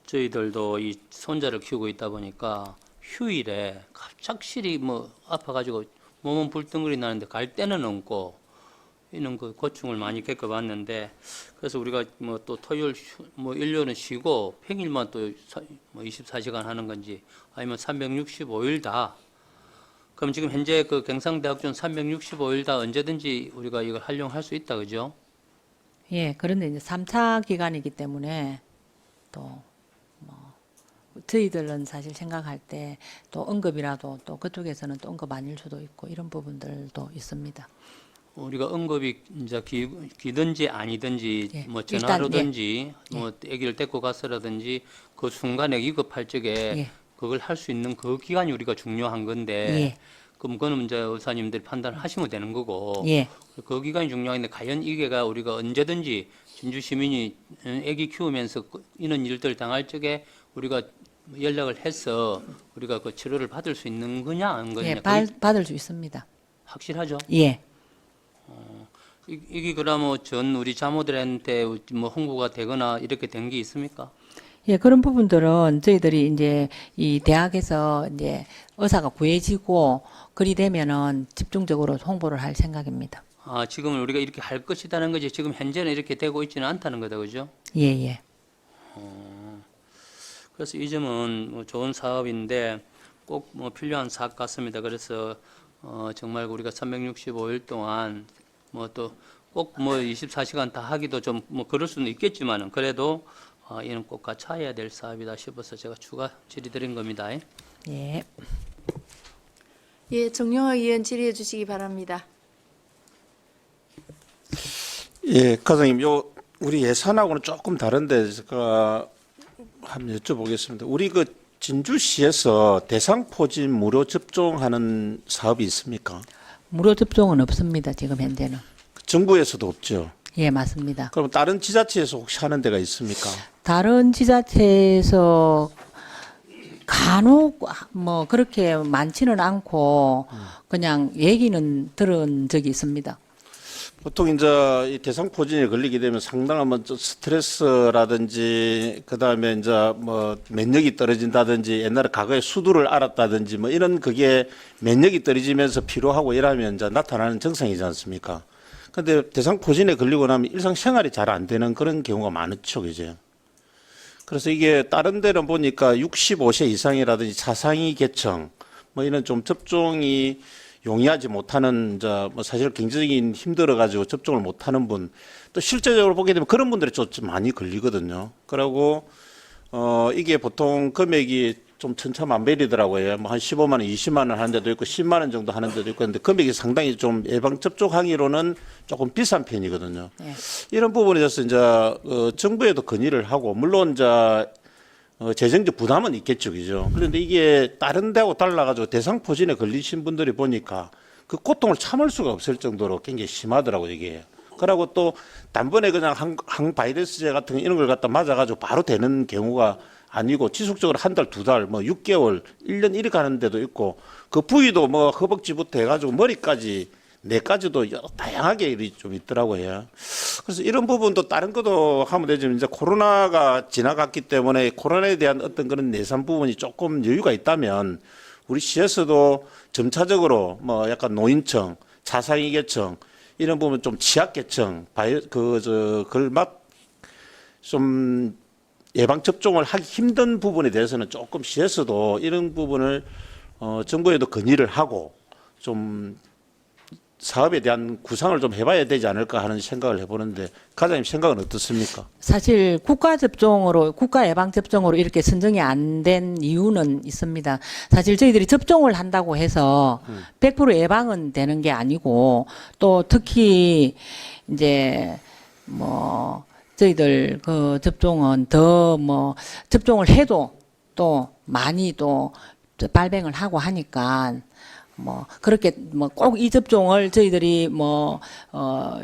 저희들도 이 손자를 키우고 있다 보니까 휴일에 갑작스레 뭐 아파가지고 몸은 불덩거리 나는데 갈 데는 없고 이런 그 고충을 많이 겪어봤는데 그래서 우리가 뭐 또 토요일 뭐 일요일은 쉬고 평일만 또 뭐 24시간 하는 건지 아니면 365일 다 그럼 지금 현재 그 경상대학교는 365일 다 언제든지 우리가 이걸 활용할 수 있다 그죠? 예, 그런데 이제 3차 기간이기 때문에 또 뭐 저희들은 사실 생각할 때 또 응급이라도 또 그쪽에서는 또 응급 아닐 수도 있고 이런 부분들도 있습니다. 우리가 응급이 이제 기든지 아니든지 예, 뭐 일단, 전화로든지 뭐 아기를 데리고 가서라든지 그 순간에 위급할 적에 예. 그걸 할 수 있는 그 기간이 우리가 중요한 건데 예. 그럼 그거는 이제 의사님들이 판단하시면 되는 거고 예. 그 기간이 중요한데 과연 이게가 우리가 언제든지 진주 시민이 아기 키우면서 이런 일들 당할 적에 우리가 연락을 해서 우리가 그 치료를 받을 수 있는 거냐 안 거냐 예, 그게 받을 수 있습니다. 확실하죠? 예. 이게 그러면 전 우리 자모들한테 뭐 홍보가 되거나 이렇게 된 게 있습니까? 예, 그런 부분들은 저희들이 이제 이 대학에서 이제 의사가 구해지고 그리 되면은 집중적으로 홍보를 할 생각입니다. 아, 지금은 우리가 이렇게 할 것이라는 거지 지금 현재는 이렇게 되고 있지는 않다는 거다, 그죠? 예, 예. 그래서 이 점은 뭐 좋은 사업인데 꼭 뭐 필요한 사업 같습니다. 그래서 정말 우리가 365일 동안 뭐 또 꼭 뭐 24시간 다 하기도 좀 뭐 그럴 수는 있겠지만은 그래도 이는 꼭 같이 해야 될 사업이다 싶어서 제가 추가 질의드린 겁니다. 예. 예, 정영학 의원 질의해 주시기 바랍니다. 예, 과장님, 요 우리 예산하고는 조금 다른데 제가 한번 여쭤보겠습니다. 우리 그 진주시에서 대상포진 무료 접종하는 사업이 있습니까? 무료 접종은 없습니다. 지금 현재는. 정부에서도 없죠. 예, 맞습니다. 그럼 다른 지자체에서 혹시 하는 데가 있습니까? 다른 지자체에서 간혹 뭐 그렇게 많지는 않고 그냥 얘기는 들은 적이 있습니다. 보통 이제 이 대상포진에 걸리게 되면 상당한 뭐 스트레스라든지 그다음에 이제 뭐 면역이 떨어진다든지 옛날에 과거에 수두를 앓았다든지 뭐 이런 그게 면역이 떨어지면서 피로하고 이러면 이제 나타나는 증상이지 않습니까? 근데 대상포진에 걸리고 나면 일상생활이 잘 안 되는 그런 경우가 많죠, 그죠? 그래서 이게 다른 데는 보니까 65세 이상이라든지 차상위 계층 뭐 이런 좀 접종이 용이하지 못하는 뭐 사실 경제적인 힘들어 가지고 접종을 못하는 분 또 실제적으로 보게 되면 그런 분들이 좀 많이 걸리거든요. 그리고 이게 보통 금액이 좀 천차만별이더라고요. 뭐 한 15만 원, 20만 원 하는 데도 있고 10만 원 정도 하는 데도 있고 근데 금액이 상당히 좀 예방 접종하기로는 조금 비싼 편이거든요. 예. 이런 부분에 대해서 이제 정부에도 건의를 하고 물론 이제 재정적 부담은 있겠죠, 그죠? 그런데 이게 다른 데하고 달라가지고 대상포진에 걸리신 분들이 보니까 그 고통을 참을 수가 없을 정도로 굉장히 심하더라고요, 이게. 그러고 또 단번에 그냥 항바이러스제 같은 이런 걸 갖다 맞아가지고 바로 되는 경우가 아니고 지속적으로 한 달, 두 달, 뭐 6개월, 1년 이렇게 가는 데도 있고 그 부위도 뭐 허벅지부터 해가지고 머리까지 뇌까지도 여러 다양하게 좀 있더라고요. 그래서 이런 부분도 다른 것도 하면 되지만 이제 코로나가 지나갔기 때문에 코로나에 대한 어떤 그런 예산 부분이 조금 여유가 있다면 우리 시에서도 점차적으로 뭐 약간 노인층, 차상위 계층 이런 부분 좀 취약계층, 그걸 좀 예방 접종을 하기 힘든 부분에 대해서는 조금 시에서도 이런 부분을 정부에도 건의를 하고 좀 사업에 대한 구상을 좀 해봐야 되지 않을까 하는 생각을 해보는데 과장님 생각은 어떻습니까? 사실 국가 예방 접종으로 이렇게 선정이 안 된 이유는 있습니다. 사실 저희들이 접종을 한다고 해서 100% 예방은 되는 게 아니고 또 특히 이제 뭐 저희들 그 접종은 더 뭐 접종을 해도 또 많이 또 발병을 하고 하니까 뭐 그렇게 뭐 꼭 이 접종을 저희들이 뭐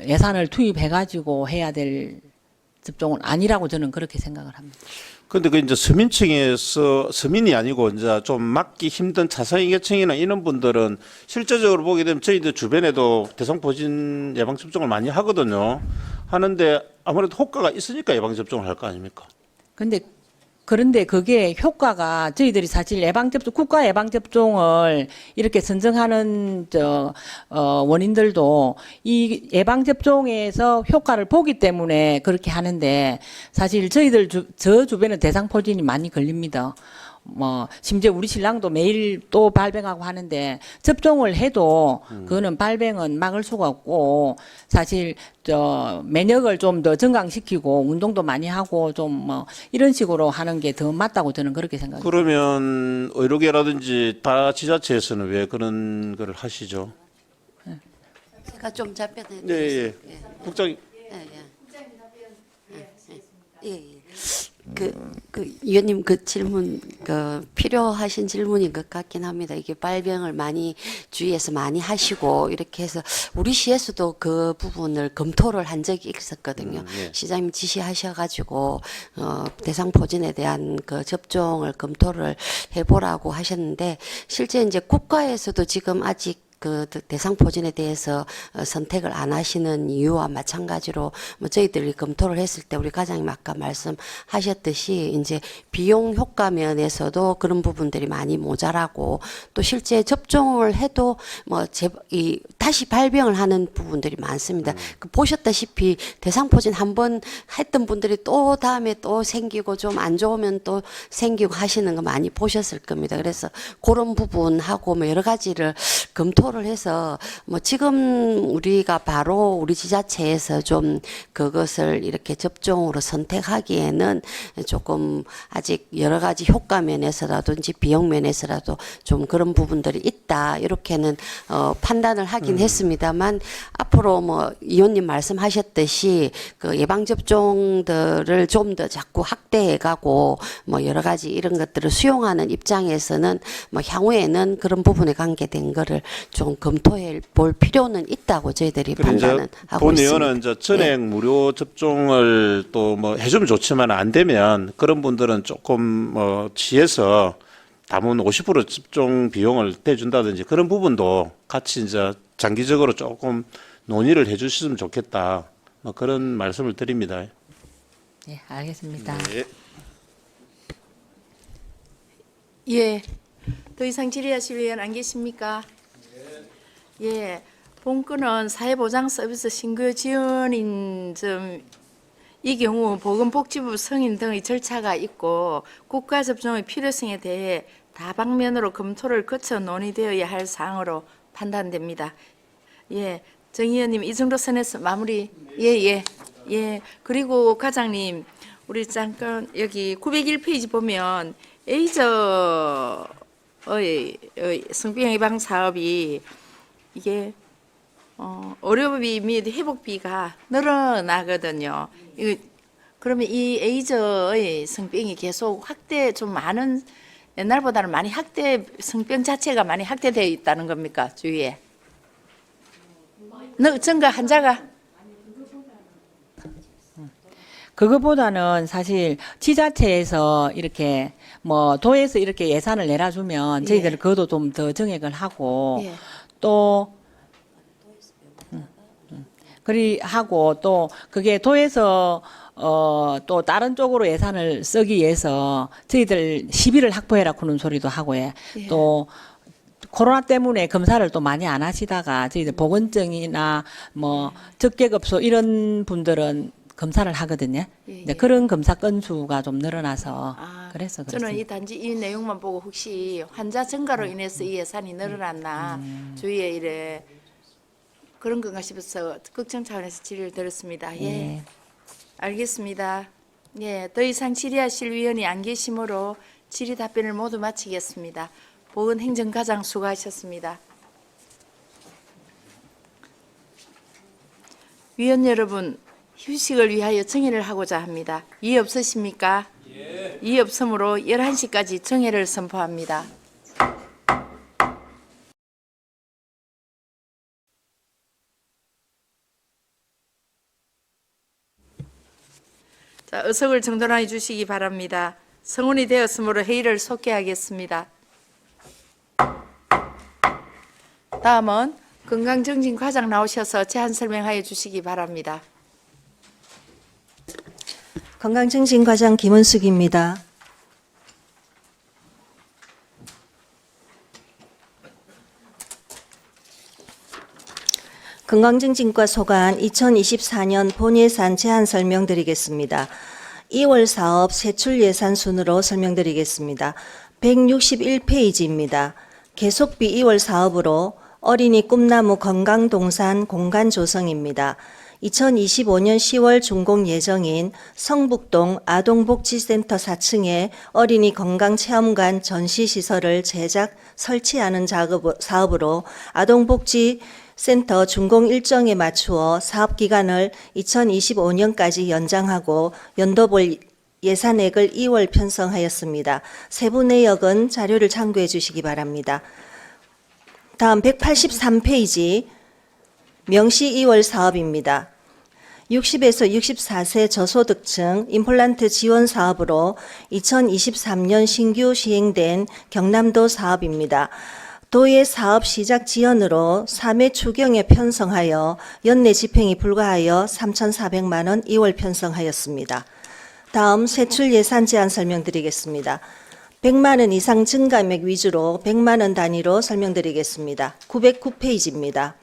예산을 투입해 가지고 해야 될 접종은 아니라고 저는 그렇게 생각을 합니다. 근데 그 이제 서민층에서 서민이 아니고 이제 좀 맞기 힘든 차상위계층이나 이런 분들은 실제적으로 보게 되면 저희들 주변에도 대상포진 예방 접종을 많이 하거든요. 하는데 아무래도 효과가 있으니까 예방 접종을 할 거 아닙니까? 그런데 그게 효과가 저희들이 사실 예방접종, 국가 예방접종을 이렇게 선정하는 원인들도 이 예방접종에서 효과를 보기 때문에 그렇게 하는데 사실 저 주변에 대상포진이 많이 걸립니다. 뭐 심지어 우리 신랑도 매일 또 발병하고 하는데 접종을 해도 그거는 발병은 막을 수가 없고 사실 면역을 좀 더 증강시키고 운동도 많이 하고 좀 뭐 이런 식으로 하는 게 더 맞다고 저는 그렇게 생각합니다. 그러면 의료계라든지 다 지자체에서는 왜 그런 걸 하시죠? 제가 좀 답변해 네, 드리겠습니다. 예. 국장 예. 위원님 그 질문 필요하신 질문인 것 같긴 합니다. 이게 발병을 많이 주위에서 많이 하시고 이렇게 해서 우리 시에서도 그 부분을 검토를 한 적이 있었거든요. 예. 시장님 지시하셔가지고 대상포진에 대한 그 접종을 검토를 해보라고 하셨는데 실제 이제 국가에서도 지금 아직 그 대상포진에 대해서 선택을 안 하시는 이유와 마찬가지로 뭐 저희들이 검토를 했을 때 우리 과장님 아까 말씀하셨듯이 이제 비용 효과 면에서도 그런 부분들이 많이 모자라고 또 실제 접종을 해도 다시 발병을 하는 부분들이 많습니다. 보셨다시피 대상포진 한번 했던 분들이 또 다음에 또 생기고 좀 안 좋으면 또 생기고 하시는 거 많이 보셨을 겁니다. 그래서 그런 부분하고 뭐 여러 가지를 검토를 해서 뭐 지금 우리가 바로 우리 지자체에서 좀 그것을 이렇게 접종으로 선택하기에는 조금 아직 여러 가지 효과 면에서라든지 비용 면에서라도 좀 그런 부분들이 있다 이렇게는 판단을 하긴 했습니다만 앞으로 뭐 의원님 말씀하셨듯이 그 예방 접종들을 좀 더 자꾸 확대해가고 뭐 여러 가지 이런 것들을 수용하는 입장에서는 뭐 향후에는 그런 부분에 관계된 거를 좀 검토해 볼 필요는 있다고 저희들이 판단은 하고 본 있습니다. 의원은 이제 전액 무료 접종을 또 뭐 해주면 좋지만 안 되면 그런 분들은 조금 뭐 시에서 담은 50% 접종 비용을 떼준다든지 그런 부분도 같이 이제 장기적으로 조금 논의를 해주셨으면 좋겠다. 뭐 그런 말씀을 드립니다. 네, 알겠습니다. 네. 예. 더 이상 질의하실 의원 안 계십니까? 예. 본건은 사회보장 서비스 신규 지원인 이 경우 보건복지부 승인 등의 절차가 있고 국가 접종의 필요성에 대해 다방면으로 검토를 거쳐 논의되어야 할 사항으로 판단됩니다. 예. 정 의원님 이 정도 선에서 마무리. 예. 그리고 과장님 우리 잠깐 여기 901페이지 보면 에이저의 성병 예방 사업이 이게 의료비 및 회복비가 늘어나거든요. 그러면 이 에이저의 성병이 계속 확대 좀 많은 옛날보다는 많이 성병 자체가 많이 확대되어 있다는 겁니까 주위에? 증가 환자가? 그거보다는 사실 지자체에서 이렇게 뭐 도에서 이렇게 예산을 내놔주면 저희들은 그것도 좀 더 정액을 하고 예. 또 하고 또 그게 도에서 또 다른 쪽으로 예산을 쓰기 위해서 저희들 시비를 확보해라 그런 소리도 하고 또 코로나 때문에 검사를 또 많이 안 하시다가 저희들 보건증이나 뭐 적객업소 이런 분들은 검사를 하거든요. 근데 그런 검사 건수가 좀 늘어나서 그래서 그렇습니다. 저는 이 단지 이 내용만 보고 혹시 환자 증가로 인해서 이 예산이 늘어났나 주위에 이래 그런 건가 싶어서 걱정 차원에서 질의를 드렸습니다. 예. 알겠습니다. 예, 더 이상 질의하실 위원이 안 계시므로 질의 답변을 모두 마치겠습니다. 보건행정과장 수고하셨습니다. 위원 여러분, 휴식을 위하여 정회를 하고자 합니다. 이의 없으십니까? 예. 이의 없으므로 11시까지 정회를 선포합니다. 자, 의석을 정돈해 주시기 바랍니다. 성원이 되었으므로 회의를 속개하겠습니다. 다음은 건강증진 과장 나오셔서 제안 설명하여 주시기 바랍니다. 건강증진과장 김은숙입니다. 건강증진과 소관 2024년 본예산 제안 설명드리겠습니다. 2월 사업 세출 예산 순으로 설명드리겠습니다. 161페이지입니다. 계속비 2월 사업으로 어린이 꿈나무 건강동산 공간 조성입니다. 2025년 10월 준공 예정인 성북동 아동복지센터 4층에 어린이 건강체험관 전시시설을 제작, 설치하는 사업으로 아동복지센터 준공 일정에 맞추어 사업기간을 2025년까지 연장하고 연도별 예산액을 2월 편성하였습니다. 세부 내역은 자료를 참고해 주시기 바랍니다. 다음 183페이지 명시 2월 사업입니다. 60에서 64세 저소득층 임플란트 지원 사업으로 2023년 신규 시행된 경남도 사업입니다. 도의 사업 시작 지연으로 3회 추경에 편성하여 연내 집행이 불가하여 3,400만 원 2월 편성하였습니다. 다음 세출 예산 제안 설명드리겠습니다. 100만 원 이상 증가액 위주로 100만 원 단위로 설명드리겠습니다. 909페이지입니다.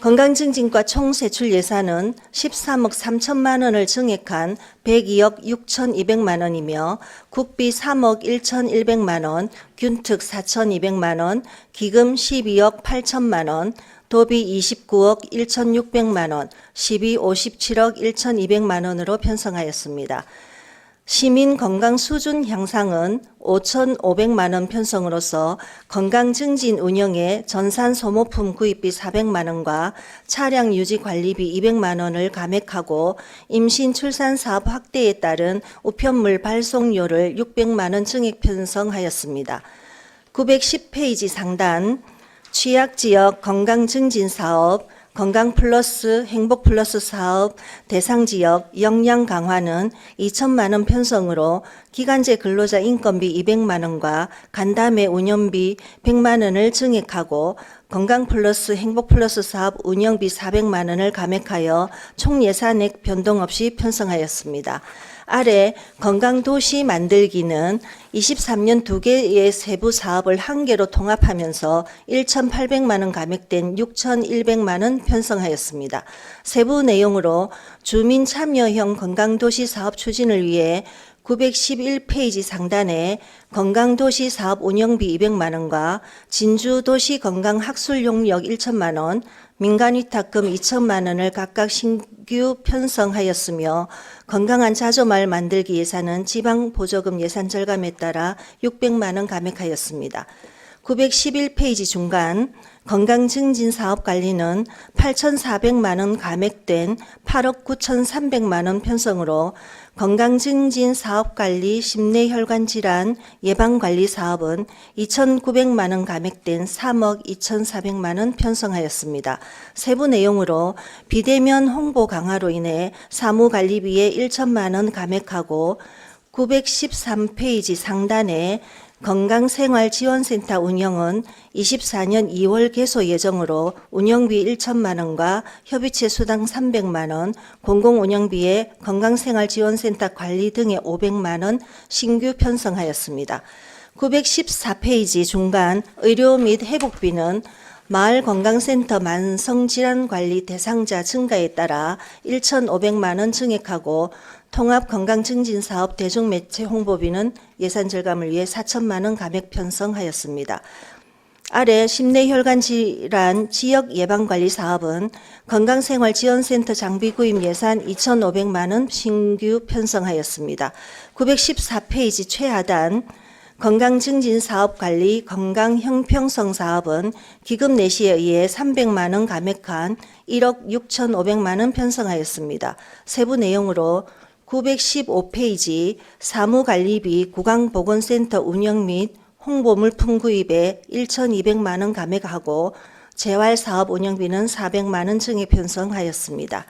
건강증진과 총 세출 예산은 13억 3천만 원을 증액한 102억 6,200만 원이며 국비 3억 1,100만 원, 균특 4,200만 원, 기금 12억 8천만 원, 도비 29억 1,600만 원, 시비 57억 1,200만 원으로 편성하였습니다. 시민 건강 수준 향상은 5,500만 원 편성으로서 건강증진 운영에 전산 소모품 구입비 400만 원과 차량 유지 관리비 200만 원을 감액하고 임신 출산 사업 확대에 따른 우편물 발송료를 600만 원 증액 편성하였습니다. 910페이지 상단 취약지역 건강증진 사업 건강플러스 행복플러스 사업 대상지역 역량 강화는 2천만 원 편성으로 기간제 근로자 인건비 200만 원과 간담회 운영비 100만 원을 증액하고 건강플러스 행복플러스 사업 운영비 400만 원을 감액하여 총 예산액 변동 없이 편성하였습니다. 아래 건강도시 만들기는 23년 2개의 세부 사업을 한 개로 통합하면서 1,800만 원 감액된 6,100만 원 편성하였습니다. 세부 내용으로 주민 참여형 건강도시 사업 추진을 위해 911페이지 상단에 건강도시 사업 운영비 200만 원과 진주도시 건강학술용역 1천만 원, 민간위탁금 2천만 원을 각각 신규 편성하였으며 건강한 자조마을 만들기 예산은 지방보조금 예산 절감에 따라 600만 원 감액하였습니다. 911페이지 중간 건강증진 사업관리는 8,400만 원 감액된 8억 9,300만 원 편성으로 건강증진 사업관리 심내혈관 질환 예방관리 사업은 2,900만 원 감액된 3억 2,400만 원 편성하였습니다. 세부 내용으로 비대면 홍보 강화로 인해 사무관리비에 1천만 원 감액하고 913페이지 상단에 건강생활지원센터 운영은 24년 2월 개소 예정으로 운영비 1천만 원과 협의체 수당 300만 원, 공공운영비에 건강생활지원센터 관리 등에 500만 원 신규 편성하였습니다. 914페이지 중간 의료 및 회복비는 마을건강센터 만성질환관리 대상자 증가에 따라 1,500만 원 증액하고 통합건강증진사업 대중매체 홍보비는 예산 절감을 위해 4천만 원 감액 편성하였습니다. 아래 심내혈관 질환 지역 예방관리 사업은 건강생활지원센터 장비 구입 예산 2,500만 원 신규 편성하였습니다. 914페이지 최하단 건강증진사업관리 건강형평성 사업은 기금 내시에 의해 300만 원 감액한 1억 6,500만 원 편성하였습니다. 세부 내용으로 915페이지 사무관리비 구강보건센터 운영 및 홍보 물품 구입에 1,200만 원 감액하고 재활사업 운영비는 400만 원 증액 편성하였습니다.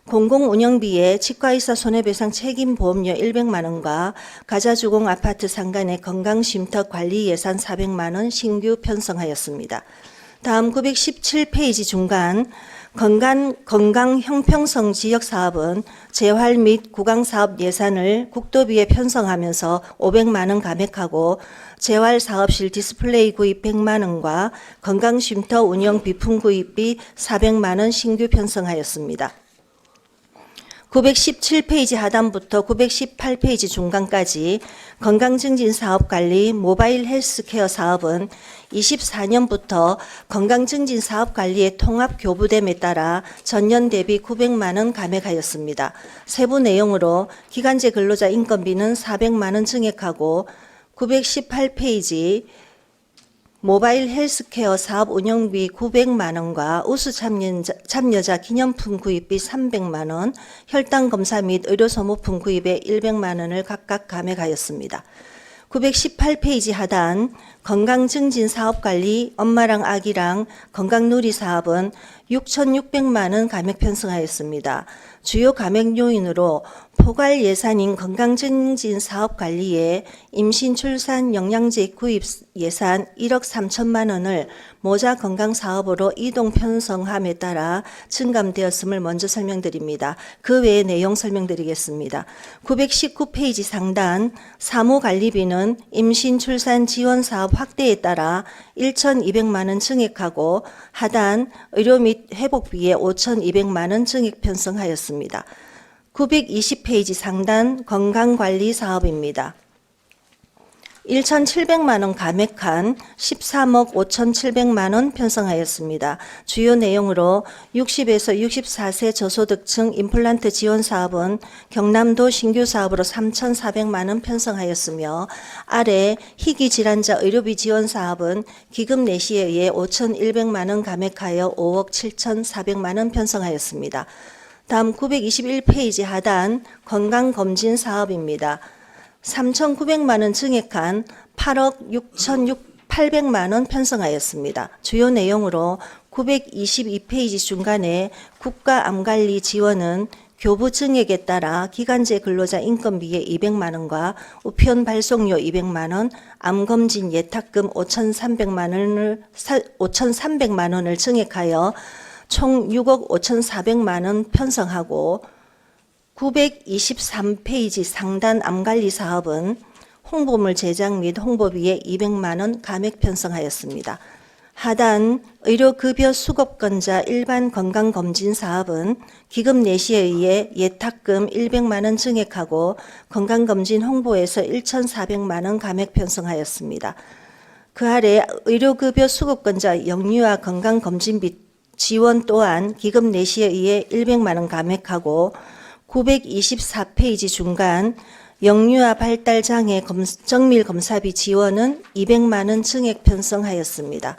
공공운영비에 치과의사 손해배상 책임보험료 100만 원과 가자주공 아파트 상간의 건강쉼터 관리 예산 400만 원 신규 편성하였습니다. 다음 917페이지 중간 건강 형평성 지역 사업은 재활 및 구강 사업 예산을 국도비에 편성하면서 500만 원 감액하고 재활 사업실 디스플레이 구입 100만 원과 건강 쉼터 운영 비품 구입비 400만 원 신규 편성하였습니다. 917페이지 하단부터 918페이지 중간까지 건강증진사업관리 모바일 헬스케어 사업은 24년부터 건강증진사업관리의 통합교부됨에 따라 전년 대비 900만 원 감액하였습니다. 세부 내용으로 기간제 근로자 인건비는 400만 원 증액하고 918페이지 모바일 헬스케어 사업 운영비 900만 원과 우수 참여자 기념품 구입비 300만 원, 혈당 검사 및 의료 소모품 구입에 100만 원을 각각 감액하였습니다. 918페이지 하단 건강증진 사업관리 엄마랑 아기랑 건강누리 사업은 6,600만 원 감액 편성하였습니다. 주요 감액 요인으로 포괄 예산인 건강증진 사업관리에 임신 출산 영양제 구입 예산 1억 3천만 원을 모자 건강 사업으로 이동 편성함에 따라 증감되었음을 먼저 설명드립니다. 그 외의 내용 설명드리겠습니다. 919페이지 상단 사무관리비는 임신 출산 지원 사업 확대에 따라 1,200만 원 증액하고 하단 의료 및 회복비에 5,200만 원 증액 편성하였습니다. 920페이지 상단 건강관리 사업입니다. 1,700만 원 감액한 13억 5,700만 원 편성하였습니다. 주요 내용으로 60에서 64세 저소득층 임플란트 지원 사업은 경남도 신규 사업으로 3,400만 원 편성하였으며 아래 희귀 질환자 의료비 지원 사업은 기금 내시에 의해 5,100만 원 감액하여 5억 7,400만 원 편성하였습니다. 다음 921페이지 하단 건강검진 사업입니다. 3,900만 원 증액한 8억 6,800만 원 편성하였습니다. 주요 내용으로 922페이지 중간에 국가암관리 지원은 교부 증액에 따라 기간제 근로자 인건비에 200만 원과 우편 발송료 200만 원, 암검진 예탁금 5,300만 원을 증액하여 총 6억 5,400만 원 편성하고 923페이지 상단 암관리 사업은 홍보물 제작 및 홍보비에 200만 원 감액 편성하였습니다. 하단 의료급여 수급권자 일반 건강검진 사업은 기금 내시에 의해 예탁금 100만 원 증액하고 건강검진 홍보에서 1,400만 원 감액 편성하였습니다. 그 아래 의료급여 수급권자 영유아 건강검진비 지원 또한 기금 내시에 의해 100만 원 감액하고 924페이지 중간 영유아 발달 장애 정밀 검사비 지원은 200만 원 증액 편성하였습니다.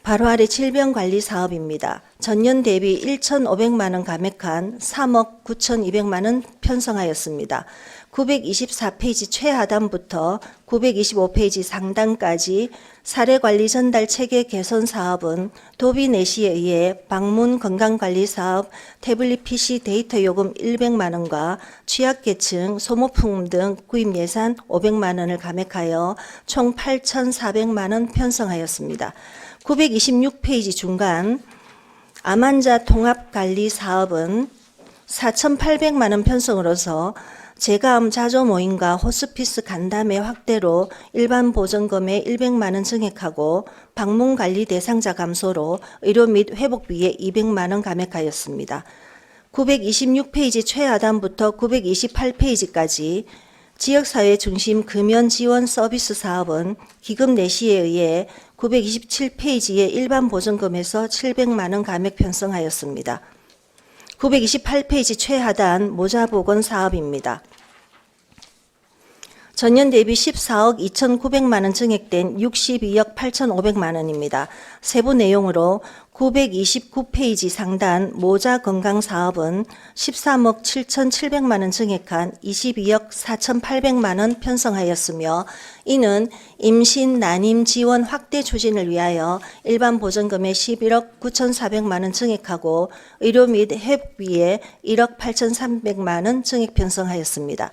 바로 아래 질병관리 사업입니다. 전년 대비 1,500만 원 감액한 3억 9,200만 원 편성하였습니다. 924페이지 최하단부터 925페이지 상단까지 사례관리 전달 체계 개선 사업은 도비 내시에 의해 방문 건강관리 사업 태블릿 PC 데이터 요금 100만 원과 취약계층 소모품 등 구입 예산 500만 원을 감액하여 총 8,400만 원 편성하였습니다. 926페이지 중간 암환자 통합관리 사업은 4,800만 원 편성으로서 재가암 자조 모임과 호스피스 간담회 확대로 일반 보전금에 100만 원 증액하고 방문 관리 대상자 감소로 의료 및 회복비에 200만 원 감액하였습니다. 926페이지 최하단부터 928페이지까지 지역사회 중심 금연 지원 서비스 사업은 기금 내시에 의해 927페이지의 일반 보전금에서 700만 원 감액 편성하였습니다. 928페이지 최하단 모자보건 사업입니다. 전년 대비 14억 2,900만 원 증액된 62억 8,500만 원입니다. 세부 내용으로 929페이지 상단 모자 건강 사업은 13억 7,700만 원 증액한 22억 4,800만 원 편성하였으며 이는 임신 난임 지원 확대 추진을 위하여 일반 보전금에 11억 9,400만 원 증액하고 의료 및 회복비에 1억 8,300만 원 증액 편성하였습니다.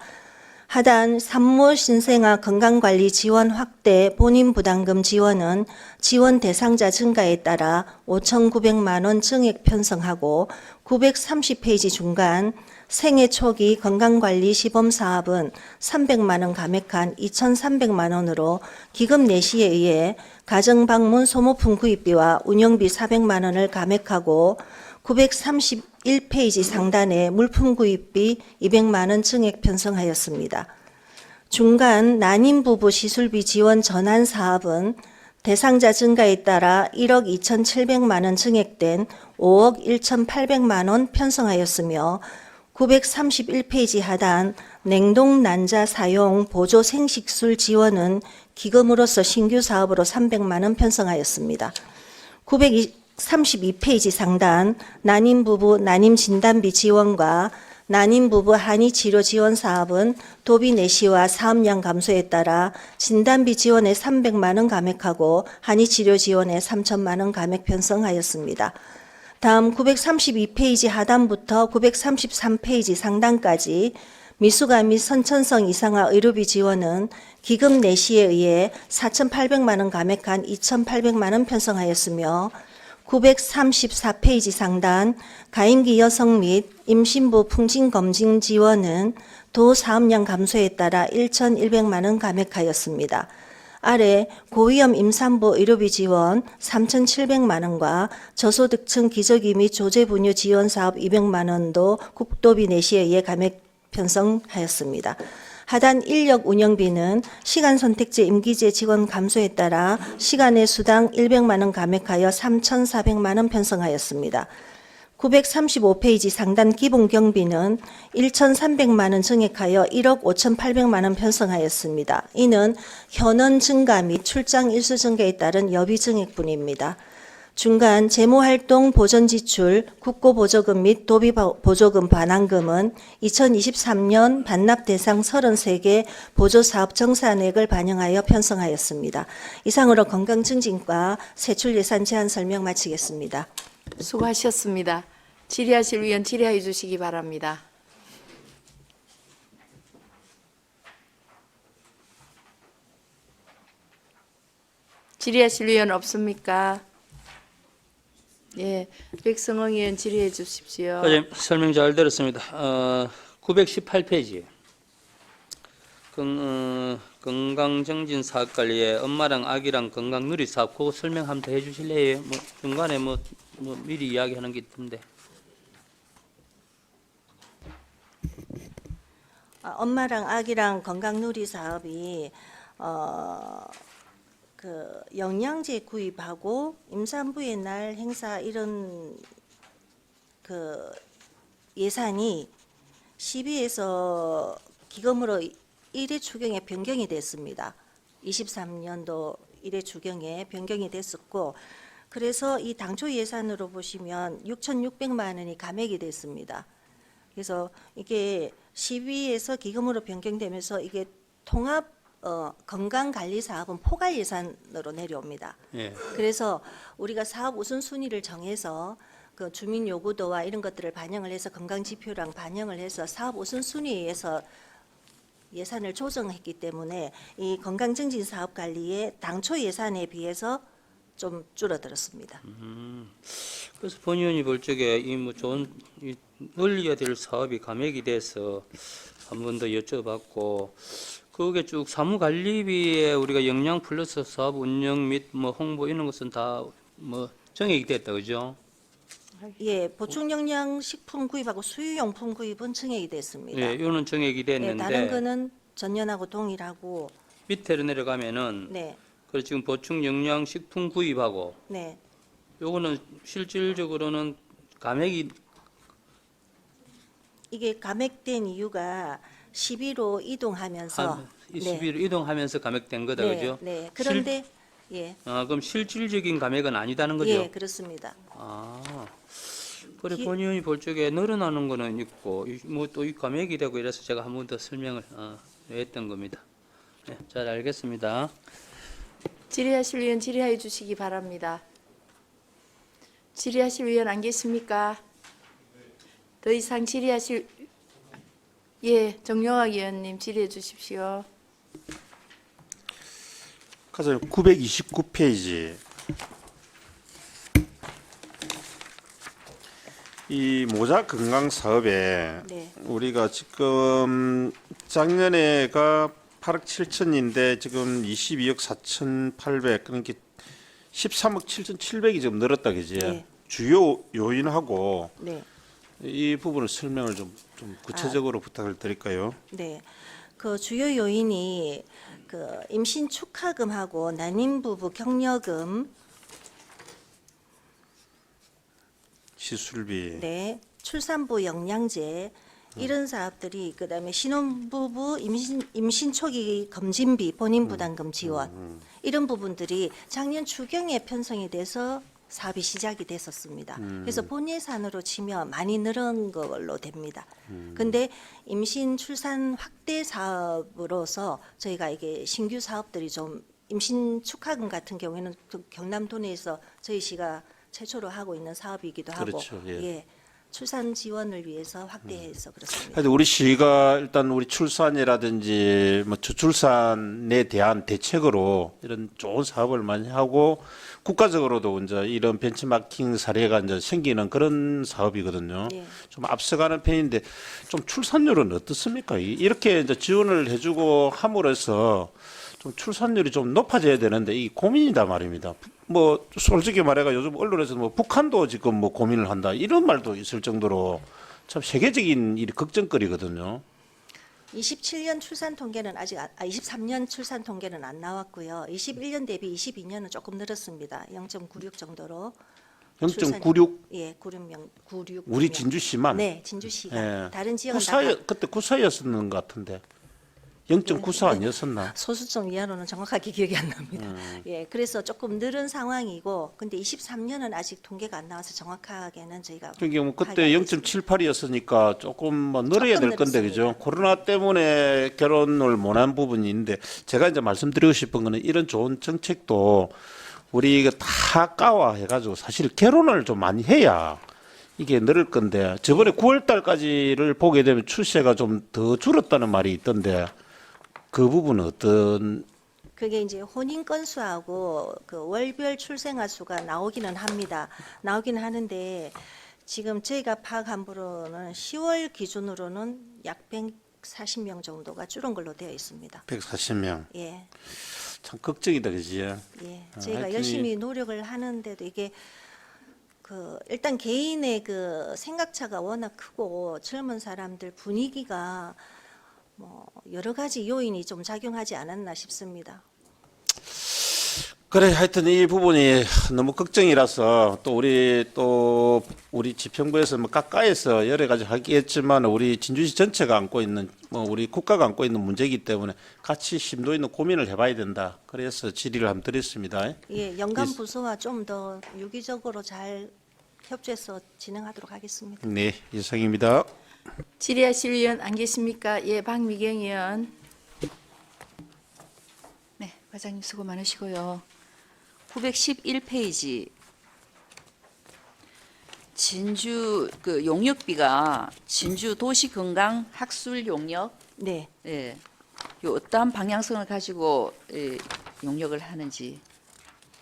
하단 산모 신생아 건강관리 지원 확대 본인 부담금 지원은 지원 대상자 증가에 따라 5,900만 원 증액 편성하고 930페이지 중간 생애 초기 건강관리 시범 사업은 300만 원 감액한 2,300만 원으로 기금 내시에 의해 가정방문 소모품 구입비와 운영비 400만 원을 감액하고 931페이지 상단에 물품 구입비 200만 원 증액 편성하였습니다. 중간 난임 부부 시술비 지원 전환 사업은 대상자 증가에 따라 1억 2,700만 원 증액된 5억 1,800만 원 편성하였으며 931페이지 하단 냉동 난자 사용 보조 생식술 지원은 기금으로서 신규 사업으로 300만 원 편성하였습니다. 932페이지 상단 난임 부부 난임 진단비 지원과 난임 부부 한의 치료 지원 사업은 도비 내시와 사업량 감소에 따라 진단비 지원에 300만 원 감액하고 한의 치료 지원에 3천만 원 감액 편성하였습니다. 다음 932페이지 하단부터 933페이지 상단까지 미수가 및 선천성 이상화 의료비 지원은 기금 내시에 의해 4,800만 원 감액한 2,800만 원 편성하였으며 934페이지 상단 가임기 여성 및 임신부 풍진 검진 지원은 도 사업량 감소에 따라 1,100만 원 감액하였습니다. 아래 고위험 임산부 의료비 지원 3,700만 원과 저소득층 기저귀 및 조제분유 지원 사업 200만 원도 국도비 내시에 의해 감액 편성하였습니다. 하단 인력 운영비는 시간 선택제 임기제 직원 감소에 따라 시간의 수당 100만 원 감액하여 3,400만 원 편성하였습니다. 935페이지 상단 기본 경비는 1,300만 원 증액하여 1억 5,800만 원 편성하였습니다. 이는 현원 증가 및 출장 일수 증가에 따른 여비 증액분입니다. 중간 재무활동 보전지출, 국고보조금 및 도비보조금 반환금은 2023년 반납 대상 33개 보조사업 정산액을 반영하여 편성하였습니다. 이상으로 건강증진과 세출예산 제한 설명 마치겠습니다. 수고하셨습니다. 질의하실 위원 질의해 주시기 바랍니다. 질의하실 위원 없습니까? 예, 백성홍 의원 질의해 주십시오. 과장님 설명 잘 들었습니다. 918페이지 건강정진 사업관리에 엄마랑 아기랑 건강누리 사업 그거 설명 한번 더 해주실래요? 뭐 중간에 뭐 미리 이야기하는 게 있던데. 엄마랑 아기랑 건강누리 사업이 그 영양제 구입하고 임산부의 날 행사 이런 그 예산이 시비에서 기금으로 1회 추경에 변경이 됐습니다. 23년도 1회 추경에 변경이 됐었고 그래서 이 당초 예산으로 보시면 6,600만 원이 감액이 됐습니다. 그래서 이게 시비에서 기금으로 변경되면서 이게 통합 건강관리 사업은 포괄 예산으로 내려옵니다. 예. 그래서 우리가 사업 우선순위를 정해서 그 주민 요구도와 이런 것들을 반영을 해서 건강지표랑 반영을 해서 사업 우선순위에 의해서 예산을 조정했기 때문에 이 건강증진 사업 관리의 당초 예산에 비해서 좀 줄어들었습니다. 그래서 본 의원이 볼 적에 이 뭐 좋은 이 늘려야 될 사업이 감액이 돼서 한 번 더 여쭤봤고 그게 쭉 사무관리비에 우리가 영양 플러스 사업 운영 및 뭐 홍보 이런 것은 다 뭐 정액이 됐다 그죠? 예, 보충 영양 식품 구입하고 수유용품 구입은 증액이 됐습니다. 예, 이거는 정액이 예, 됐는데 다른 거는 전년하고 동일하고 밑으로 내려가면은 네, 그 지금 보충 영양 식품 구입하고 네. 요거는 실질적으로는 감액이 이게 감액된 이유가 12로 이동하면서 이 시비로 이동하면서 감액된 거다 네, 그죠? 네. 그런데 예, 그럼 실질적인 감액은 아니다는 거죠? 예, 그렇습니다. 그래 기- 본인이 볼 적에 늘어나는 거는 있고 뭐 또 이 감액이 되고 이래서 제가 한 번 더 설명을 했던 겁니다. 네, 잘 알겠습니다. 질의하실 의원 질의해 주시기 바랍니다. 질의하실 의원 안 계십니까? 더 이상 질의하실 정영학 의원님 질의해 주십시오. 가서 929페이지 이 모자 건강 사업에 네. 우리가 지금 작년에가 8억 7천인데 지금 22억 4,800 그러니까 13억 7,700이 좀 늘었다 그지? 네. 주요 요인하고 네. 이 부분을 설명을 좀 구체적으로 부탁을 드릴까요? 네. 그 주요 요인이 그 임신 축하금하고 난임 부부 격려금, 시술비. 네, 출산부 영양제 이런 사업들이 그다음에 신혼부부 임신 초기 검진비 본인 부담금 지원 이런 부분들이 작년 추경에 편성이 돼서 사업이 시작이 됐었습니다. 그래서 본 예산으로 치면 많이 늘은 걸로 됩니다. 근데 임신 출산 확대 사업으로서 저희가 이게 신규 사업들이 좀 임신 축하금 같은 경우에는 또 경남도내에서 저희 시가 최초로 하고 있는 사업이기도 하고 그렇죠, 예. 출산 지원을 위해서 확대해서 그렇습니다. 하여튼 우리 시가 일단 우리 출산이라든지 뭐 저출산에 대한 대책으로 이런 좋은 사업을 많이 하고 국가적으로도 이제 이런 벤치마킹 사례가 이제 생기는 그런 사업이거든요. 예. 좀 앞서가는 편인데 좀 출산율은 어떻습니까? 이렇게 이제 지원을 해주고 함으로써 좀 출산율이 좀 높아져야 되는데 이 고민이다 말입니다. 뭐 솔직히 말해가 요즘 언론에서 뭐 북한도 지금 뭐 고민을 한다 이런 말도 있을 정도로 참 세계적인 일 걱정거리거든요. 27년 출산 통계는 아직 23년 출산 통계는 안 나왔고요. 21년 대비 22년은 조금 늘었습니다. 0.96 정도로. 0.96 예, 96. 우리 진주시만. 네, 진주시가. 예. 다른 지역은 그때 94였었는 것 같은데 0.94 아니었었나? 소수점 이하로는 정확하게 기억이 안 납니다. 예, 그래서 조금 늘은 상황이고, 근데 23년은 아직 통계가 안 나와서 정확하게는 저희가 그러니까 뭐 그때 파악이 안 됐습니다. 0.78이었으니까 조금 뭐 늘어야 조금 될 건데 그죠? 늘었습니다. 코로나 때문에 결혼을 못한 부분이 있는데 제가 이제 말씀드리고 싶은 거는 이런 좋은 정책도 우리 이거 다 까와해가지고 사실 결혼을 좀 많이 해야 이게 늘을 건데 저번에 9월 달까지를 보게 되면 출세가 좀 더 줄었다는 말이 있던데 그 부분은 어떤 그게 이제 혼인 건수하고 그 월별 출생아 수가 나오기는 합니다. 나오기는 하는데 지금 저희가 파악한 바로는 10월 기준으로는 약 140명 정도가 줄은 걸로 되어 있습니다. 140명 예, 참 걱정이다 그지? 예. 저희가 하여튼 열심히 노력을 하는데도 이게 그 일단 개인의 그 생각차가 워낙 크고 젊은 사람들 분위기가 뭐 여러 가지 요인이 좀 작용하지 않았나 싶습니다. 그래 하여튼 이 부분이 너무 걱정이라서 또 우리 지평부에서 뭐 가까이서 여러 가지 하겠지만 우리 진주시 전체가 안고 있는 뭐 우리 국가가 안고 있는 문제이기 때문에 같이 심도 있는 고민을 해봐야 된다. 그래서 질의를 한번 드렸습니다. 예, 연간 부서와 좀 더 유기적으로 잘 협조해서 진행하도록 하겠습니다. 네, 이상입니다. 질의하실 의원 안 계십니까? 예, 박미경 의원. 네, 과장님 수고 많으시고요. 911페이지 진주 그 용역비가 진주 도시건강 학술 용역 네, 예. 요 어떠한 방향성을 가지고 용역을 하는지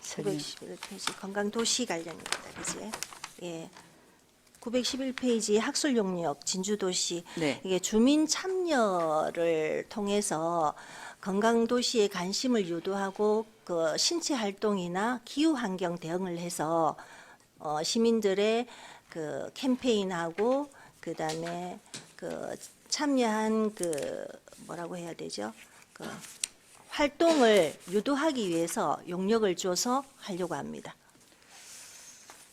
설명. 911페이지 건강도시 관련입니다. 그지? 예. 911페이지 학술용역 진주도시 네. 이게 주민 참여를 통해서 건강도시에 관심을 유도하고 그 신체 활동이나 기후 환경 대응을 해서 시민들의 그 캠페인하고 그다음에 그 참여한 그 뭐라고 해야 되죠? 그 활동을 유도하기 위해서 용역을 줘서 하려고 합니다.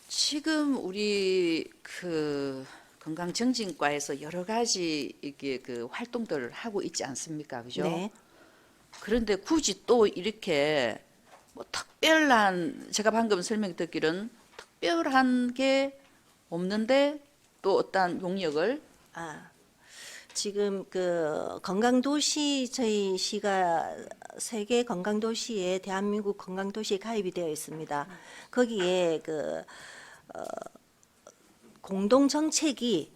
지금 우리 그 건강정진과에서 여러 가지 이게 그 활동들을 하고 있지 않습니까, 그죠? 네. 그런데 굳이 또 이렇게 뭐 특별한 제가 방금 설명 듣기로는 특별한 게 없는데 또 어떤 용역을 지금 그 건강도시 저희 시가 세계 건강도시에 대한민국 건강도시에 가입이 되어 있습니다. 거기에 그 공동 정책이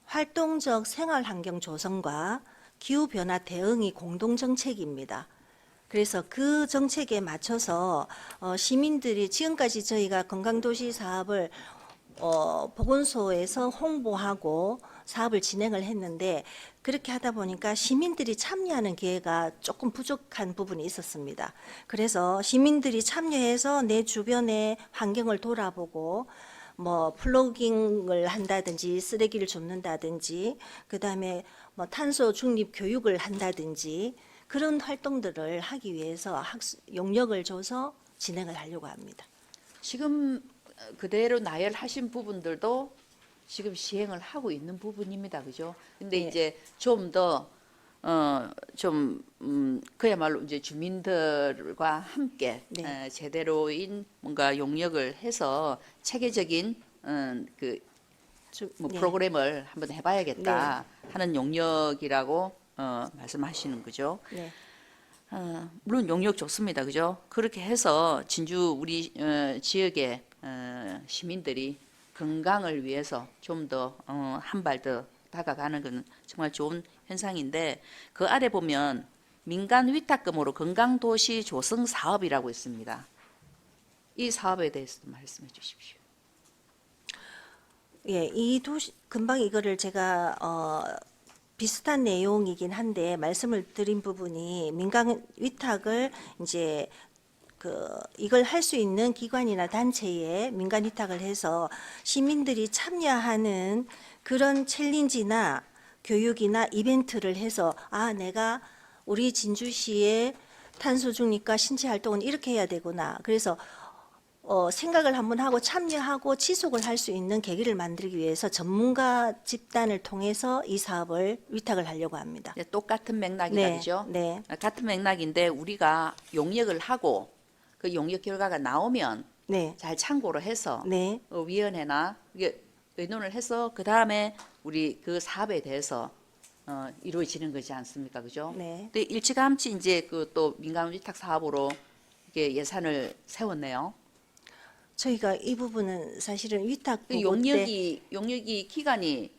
활동적 생활 환경 조성과 기후 변화 대응이 공동 정책입니다. 그래서 그 정책에 맞춰서 시민들이 지금까지 저희가 건강도시 사업을 보건소에서 홍보하고 사업을 진행을 했는데 그렇게 하다 보니까 시민들이 참여하는 기회가 조금 부족한 부분이 있었습니다. 그래서 시민들이 참여해서 내 주변의 환경을 돌아보고 뭐 플로깅을 한다든지 쓰레기를 줍는다든지 그다음에 뭐 탄소 중립 교육을 한다든지 그런 활동들을 하기 위해서 용역을 줘서 진행을 하려고 합니다. 지금 그대로 나열하신 부분들도 지금 시행을 하고 있는 부분입니다. 그죠? 근데 네. 이제 좀 더 그야말로 이제 주민들과 함께 네. 제대로인 뭔가 용역을 해서 체계적인 뭐 네. 프로그램을 한번 해봐야겠다 하는 용역이라고 말씀하시는 거죠. 네. 물론 용역 좋습니다. 그죠? 그렇게 해서 진주 우리 지역의 시민들이 건강을 위해서 좀 더 한 발 더 다가가는 건 정말 좋은 현상인데 그 아래 보면 민간 위탁금으로 건강도시 조성 사업이라고 있습니다. 이 사업에 대해서도 말씀해 주십시오. 예, 이 도시 금방 이거를 제가 비슷한 내용이긴 한데 말씀을 드린 부분이 민간 위탁을 이제 이걸 할 수 있는 기관이나 단체에 민간 위탁을 해서 시민들이 참여하는 그런 챌린지나 교육이나 이벤트를 해서 내가 우리 진주시의 탄소 중립과 신체 활동은 이렇게 해야 되구나. 그래서 생각을 한번 하고 참여하고 지속을 할 수 있는 계기를 만들기 위해서 전문가 집단을 통해서 이 사업을 위탁을 하려고 합니다. 네, 똑같은 맥락이다, 네, 그죠? 네. 같은 맥락인데 우리가 용역을 하고 그 용역 결과가 나오면 네. 잘 참고를 해서 네. 위원회나 이게 의논을 해서 그 다음에 우리 그 사업에 대해서 이루어지는 거지 않습니까, 그죠? 네. 근데 일찌감치 이제 그 또 민간 위탁 사업으로 이게 예산을 세웠네요. 저희가 이 부분은 사실은 위탁 그 보고 때 용역이 기간이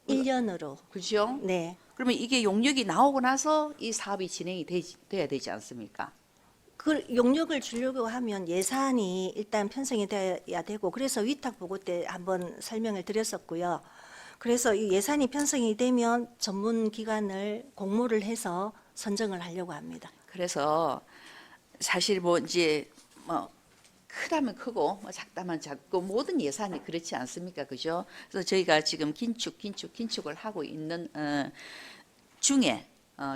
1년으로. 그죠? 네. 그러면 이게 용역이 나오고 나서 이 사업이 진행이 돼야 되지 않습니까? 그 용역을 주려고 하면 예산이 일단 편성이 돼야 되고 그래서 위탁 보고 때 한번 설명을 드렸었고요. 그래서 이 예산이 편성이 되면 전문 기관을 공모를 해서 선정을 하려고 합니다. 그래서 사실 뭐 이제 뭐 크다면 크고 뭐 작다면 작고 모든 예산이 그렇지 않습니까, 그죠? 그래서 저희가 지금 긴축을 하고 있는 중에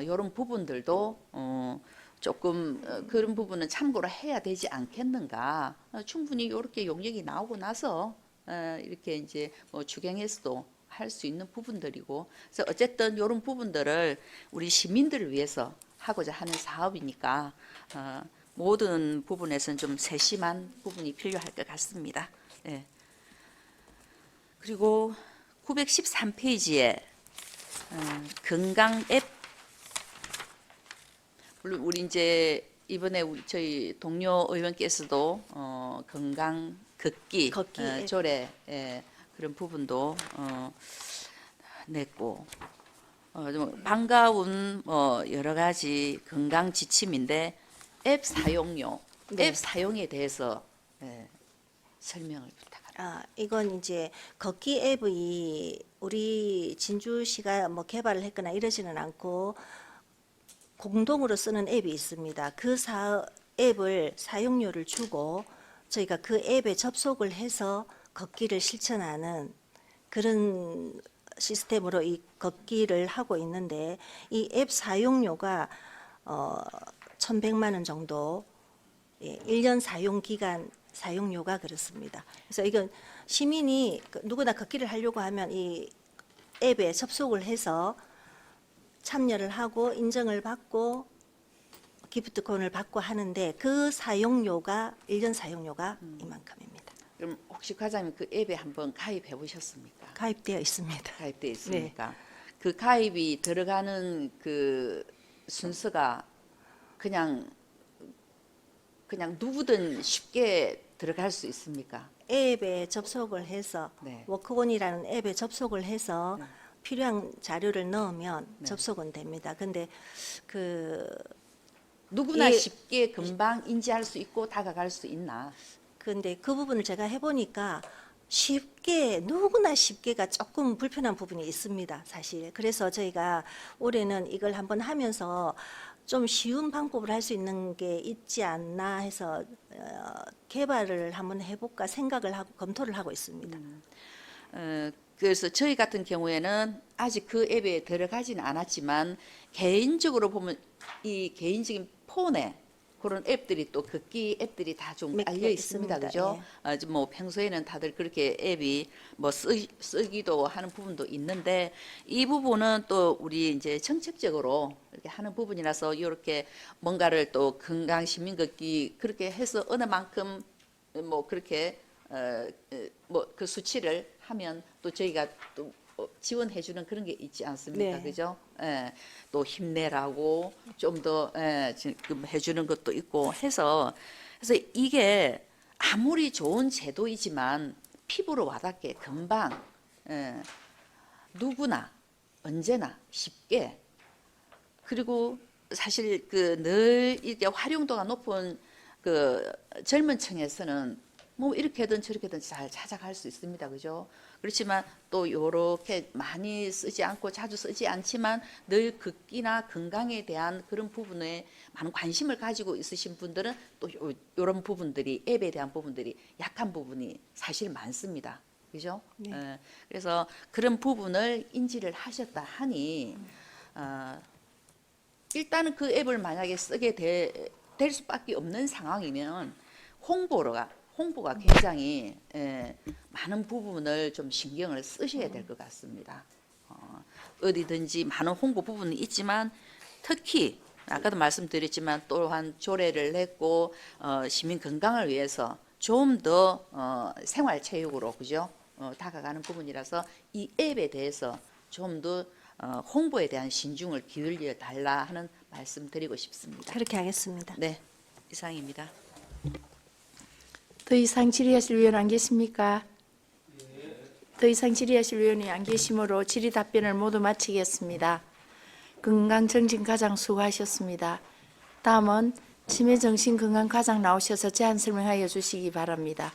이런 부분들도 조금 그런 부분은 참고를 해야 되지 않겠는가? 충분히 이렇게 용역이 나오고 나서 이렇게 이제 뭐 주경해서도 할 수 있는 부분들이고, 그래서 어쨌든 이런 부분들을 우리 시민들을 위해서 하고자 하는 사업이니까 모든 부분에서는 좀 세심한 부분이 필요할 것 같습니다. 예. 그리고 913페이지에 건강 앱, 물론 우리 이제 이번에 저희 동료 의원께서도 건강 걷기 앱. 조례 그런 부분도 냈고 좀 반가운 여러 가지 건강 지침인데 앱 사용료, 네. 앱 사용에 대해서 설명을 부탁합니다. 이건 이제 걷기 앱이 우리 진주시가 뭐 개발을 했거나 이러지는 않고 공동으로 쓰는 앱이 있습니다. 그 앱을 사용료를 주고 저희가 그 앱에 접속을 해서 걷기를 실천하는 그런 시스템으로 이 걷기를 하고 있는데 이 앱 사용료가 1,100만 원 정도 1년 사용 기간 사용료가 그렇습니다. 그래서 이건 시민이 누구나 걷기를 하려고 하면 이 앱에 접속을 해서 참여를 하고 인정을 받고 기프트콘을 받고 하는데 그 사용료가 1년 사용료가 이만큼입니다. 그럼 혹시 과장님 그 앱에 한번 가입해 보셨습니까? 가입되어 있습니다. 가입돼 있습니까? 그 가입이 들어가는 그 순서가 그냥 누구든 쉽게 들어갈 수 있습니까? 앱에 접속을 해서 네. 워크온이라는 앱에 접속을 해서 네. 필요한 자료를 넣으면 네. 접속은 됩니다. 근데 그 누구나 예. 쉽게 금방 인지할 수 있고 다가갈 수 있나? 근데 그 부분을 제가 해보니까 쉽게 누구나 쉽게가 조금 불편한 부분이 있습니다, 사실. 그래서 저희가 올해는 이걸 한번 하면서 좀 쉬운 방법을 할 수 있는 게 있지 않나 해서 개발을 한번 해볼까 생각을 하고 검토를 하고 있습니다. 그래서 저희 같은 경우에는 아직 그 앱에 들어가지는 않았지만 개인적으로 보면 이 개인적인 폰에 그런 앱들이 또 극기 앱들이 다 좀 몇 개 알려 있습니다, 있습니다. 그죠? 뭐 평소에는 다들 그렇게 앱이 뭐 쓰기도 하는 부분도 있는데 이 부분은 또 우리 이제 정책적으로 이렇게 하는 부분이라서 이렇게 뭔가를 또 건강 시민 걷기 그렇게 해서 어느 만큼 뭐 그렇게 뭐 그 수치를 하면 또 저희가 또 지원해 주는 그런 게 있지 않습니까? 네. 그죠? 예. 또 힘내라고 좀 더 지금 해 주는 것도 있고 해서 그래서 이게 아무리 좋은 제도이지만 피부로 와닿게 금방 누구나 언제나 쉽게 그리고 사실 그 늘 이렇게 활용도가 높은 그 젊은 층에서는 뭐 이렇게든 저렇게든 잘 찾아갈 수 있습니다. 그죠? 그렇지만 또 요렇게 많이 쓰지 않고 자주 쓰지 않지만 늘 극기나 건강에 대한 그런 부분에 많은 관심을 가지고 있으신 분들은 또 요런 부분들이 앱에 대한 부분들이 약한 부분이 사실 많습니다. 그죠? 네. 그래서 그런 부분을 인지를 하셨다 하니 일단은 그 앱을 만약에 쓰게 될 수밖에 없는 상황이면 홍보가 굉장히 많은 부분을 좀 신경을 쓰셔야 될 것 같습니다. 어디든지 많은 홍보 부분이 있지만 특히 아까도 말씀드렸지만 또한 조례를 했고 시민 건강을 위해서 좀 더 생활체육으로 그죠? 다가가는 부분이라서 이 앱에 대해서 좀 더 홍보에 대한 신중을 기울여 달라 하는 말씀드리고 싶습니다. 그렇게 하겠습니다. 네, 이상입니다. 더 이상 질의하실 위원 안 계십니까? 더 이상 질의하실 위원이 안 계시므로 질의 답변을 모두 마치겠습니다. 건강정신과장 수고하셨습니다. 다음은 치매정신건강과장 나오셔서 제안 설명하여 주시기 바랍니다.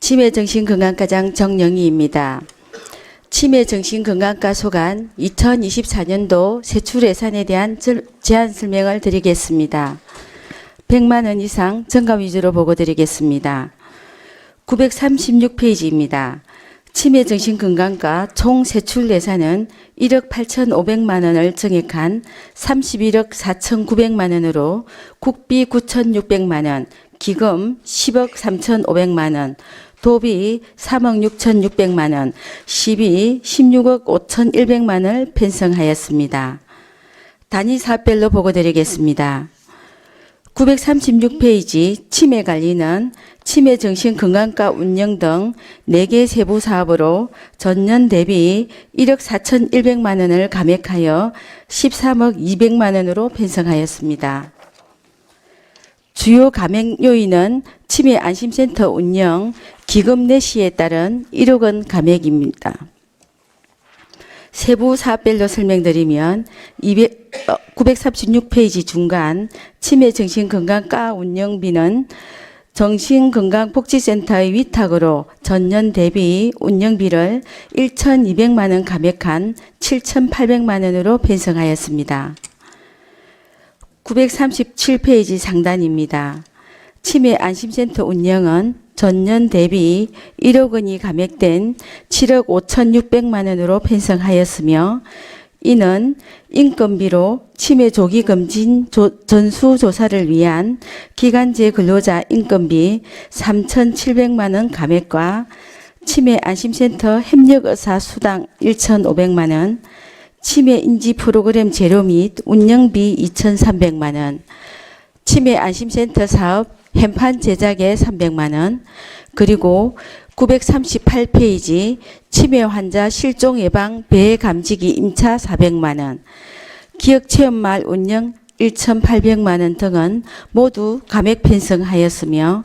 치매정신건강과장 정영희입니다. 치매정신건강과 소관 2024년도 세출 예산에 대한 제안 설명을 드리겠습니다. 100만 원 이상 정가 위주로 보고 드리겠습니다. 936페이지입니다. 치매정신건강과 총 세출 예산은 1억 8,500만 원을 정액한 31억 4,900만 원으로 국비 9,600만 원, 기금 10억 3,500만 원, 도비 3억 6,600만 원, 시비 16억 5,100만 원을 편성하였습니다. 단위 사업별로 보고드리겠습니다. 936페이지 치매관리는 치매정신건강과 운영 등 4개 세부 사업으로 전년 대비 1억 4,100만 원을 감액하여 13억 200만 원으로 편성하였습니다. 주요 감액 요인은 치매 안심센터 운영, 기금 내시에 따른 1억 원 감액입니다. 세부 사업별로 설명드리면 936페이지 중간 치매정신건강과 운영비는 정신건강복지센터의 위탁으로 전년 대비 운영비를 1,200만 원 감액한 7,800만 원으로 편성하였습니다. 937페이지 상단입니다. 치매 안심센터 운영은 전년 대비 1억 원이 감액된 7억 5,600만 원으로 편성하였으며 이는 인건비로 치매 조기 검진 전수조사를 위한 기간제 근로자 인건비 3,700만 원 감액과 치매 안심센터 협력의사 수당 1,500만 원, 치매 인지 프로그램 재료 및 운영비 2,300만 원, 치매 안심센터 사업 현판 제작에 300만 원, 그리고 938페이지 치매 환자 실종 예방 배해 감지기 임차 400만 원, 기억체험마을 운영 1,800만 원 등은 모두 감액 편성하였으며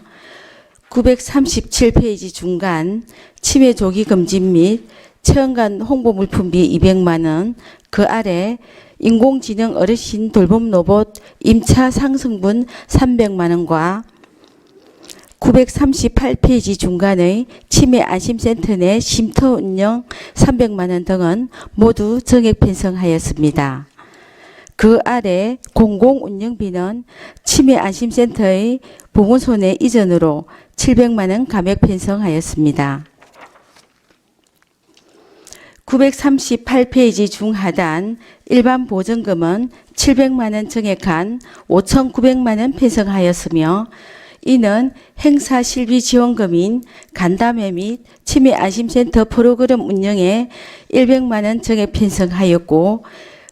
937페이지 중간 치매 조기 검진 및 체험관 홍보 물품비 200만 원, 그 아래 인공지능 어르신 돌봄 로봇 임차 상승분 300만 원과 938페이지 중간의 치매 안심센터 내 쉼터 운영 300만 원 등은 모두 정액 편성하였습니다. 그 아래 공공운영비는 치매 안심센터의 보건소 내 이전으로 700만 원 감액 편성하였습니다. 938페이지 중하단 일반 보전금은 700만 원 정액한 5,900만 원 편성하였으며 이는 행사 실비 지원금인 간담회 및 치매 안심센터 프로그램 운영에 100만 원 정액 편성하였고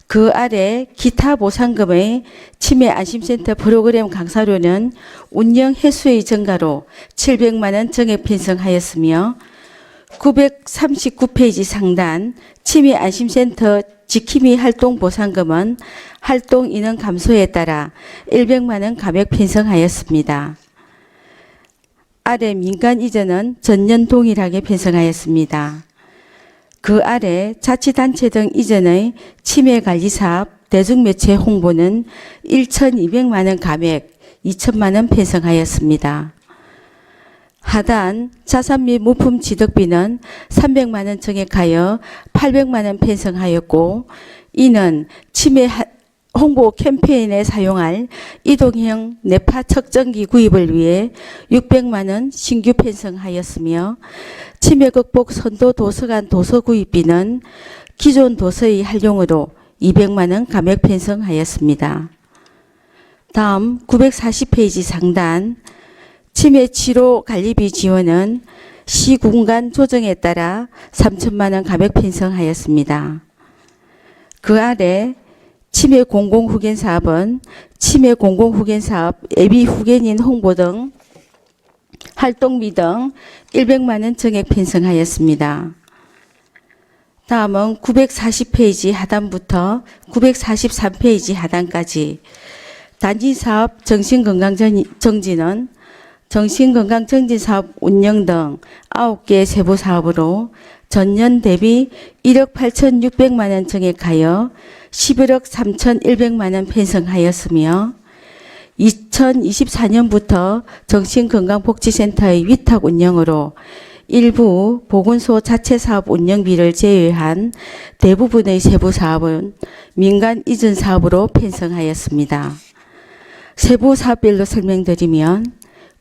그 아래 기타 보상금의 치매 안심센터 프로그램 강사료는 운영 횟수의 증가로 700만 원 정액 편성하였으며 939페이지 상단 치매 안심센터 지킴이 활동 보상금은 활동 인원 감소에 따라 100만 원 감액 편성하였습니다. 아래 민간 이전은 전년 동일하게 편성하였습니다. 그 아래 자치단체 등 이전의 치매관리사업 대중매체 홍보는 1,200만 원 감액 2천만 원 편성하였습니다. 하단 자산 및 물품 취득비는 300만 원 정액하여 800만 원 편성하였고 이는 치매 홍보 캠페인에 사용할 이동형 뇌파 측정기 구입을 위해 600만 원 신규 편성하였으며 치매 극복 선도 도서관 도서 구입비는 기존 도서의 활용으로 200만 원 감액 편성하였습니다. 다음 940페이지 상단 치매 치료 관리비 지원은 시군간 조정에 따라 3천만 원 감액 편성하였습니다. 그 아래 치매 공공후견 사업은 치매 공공후견 사업 예비 후견인 홍보 등 활동비 등 100만 원 정액 편성하였습니다. 다음은 940페이지 하단부터 943페이지 하단까지 단지사업 정신건강정진은 정신건강정진사업 운영 등 9개 세부사업으로 전년 대비 1억 8,600만 원 정액하여 11억 3,100만 원 편성하였으며 2024년부터 정신건강복지센터의 위탁 운영으로 일부 보건소 자체 사업 운영비를 제외한 대부분의 세부 사업은 민간 이전 사업으로 편성하였습니다. 세부 사업별로 설명드리면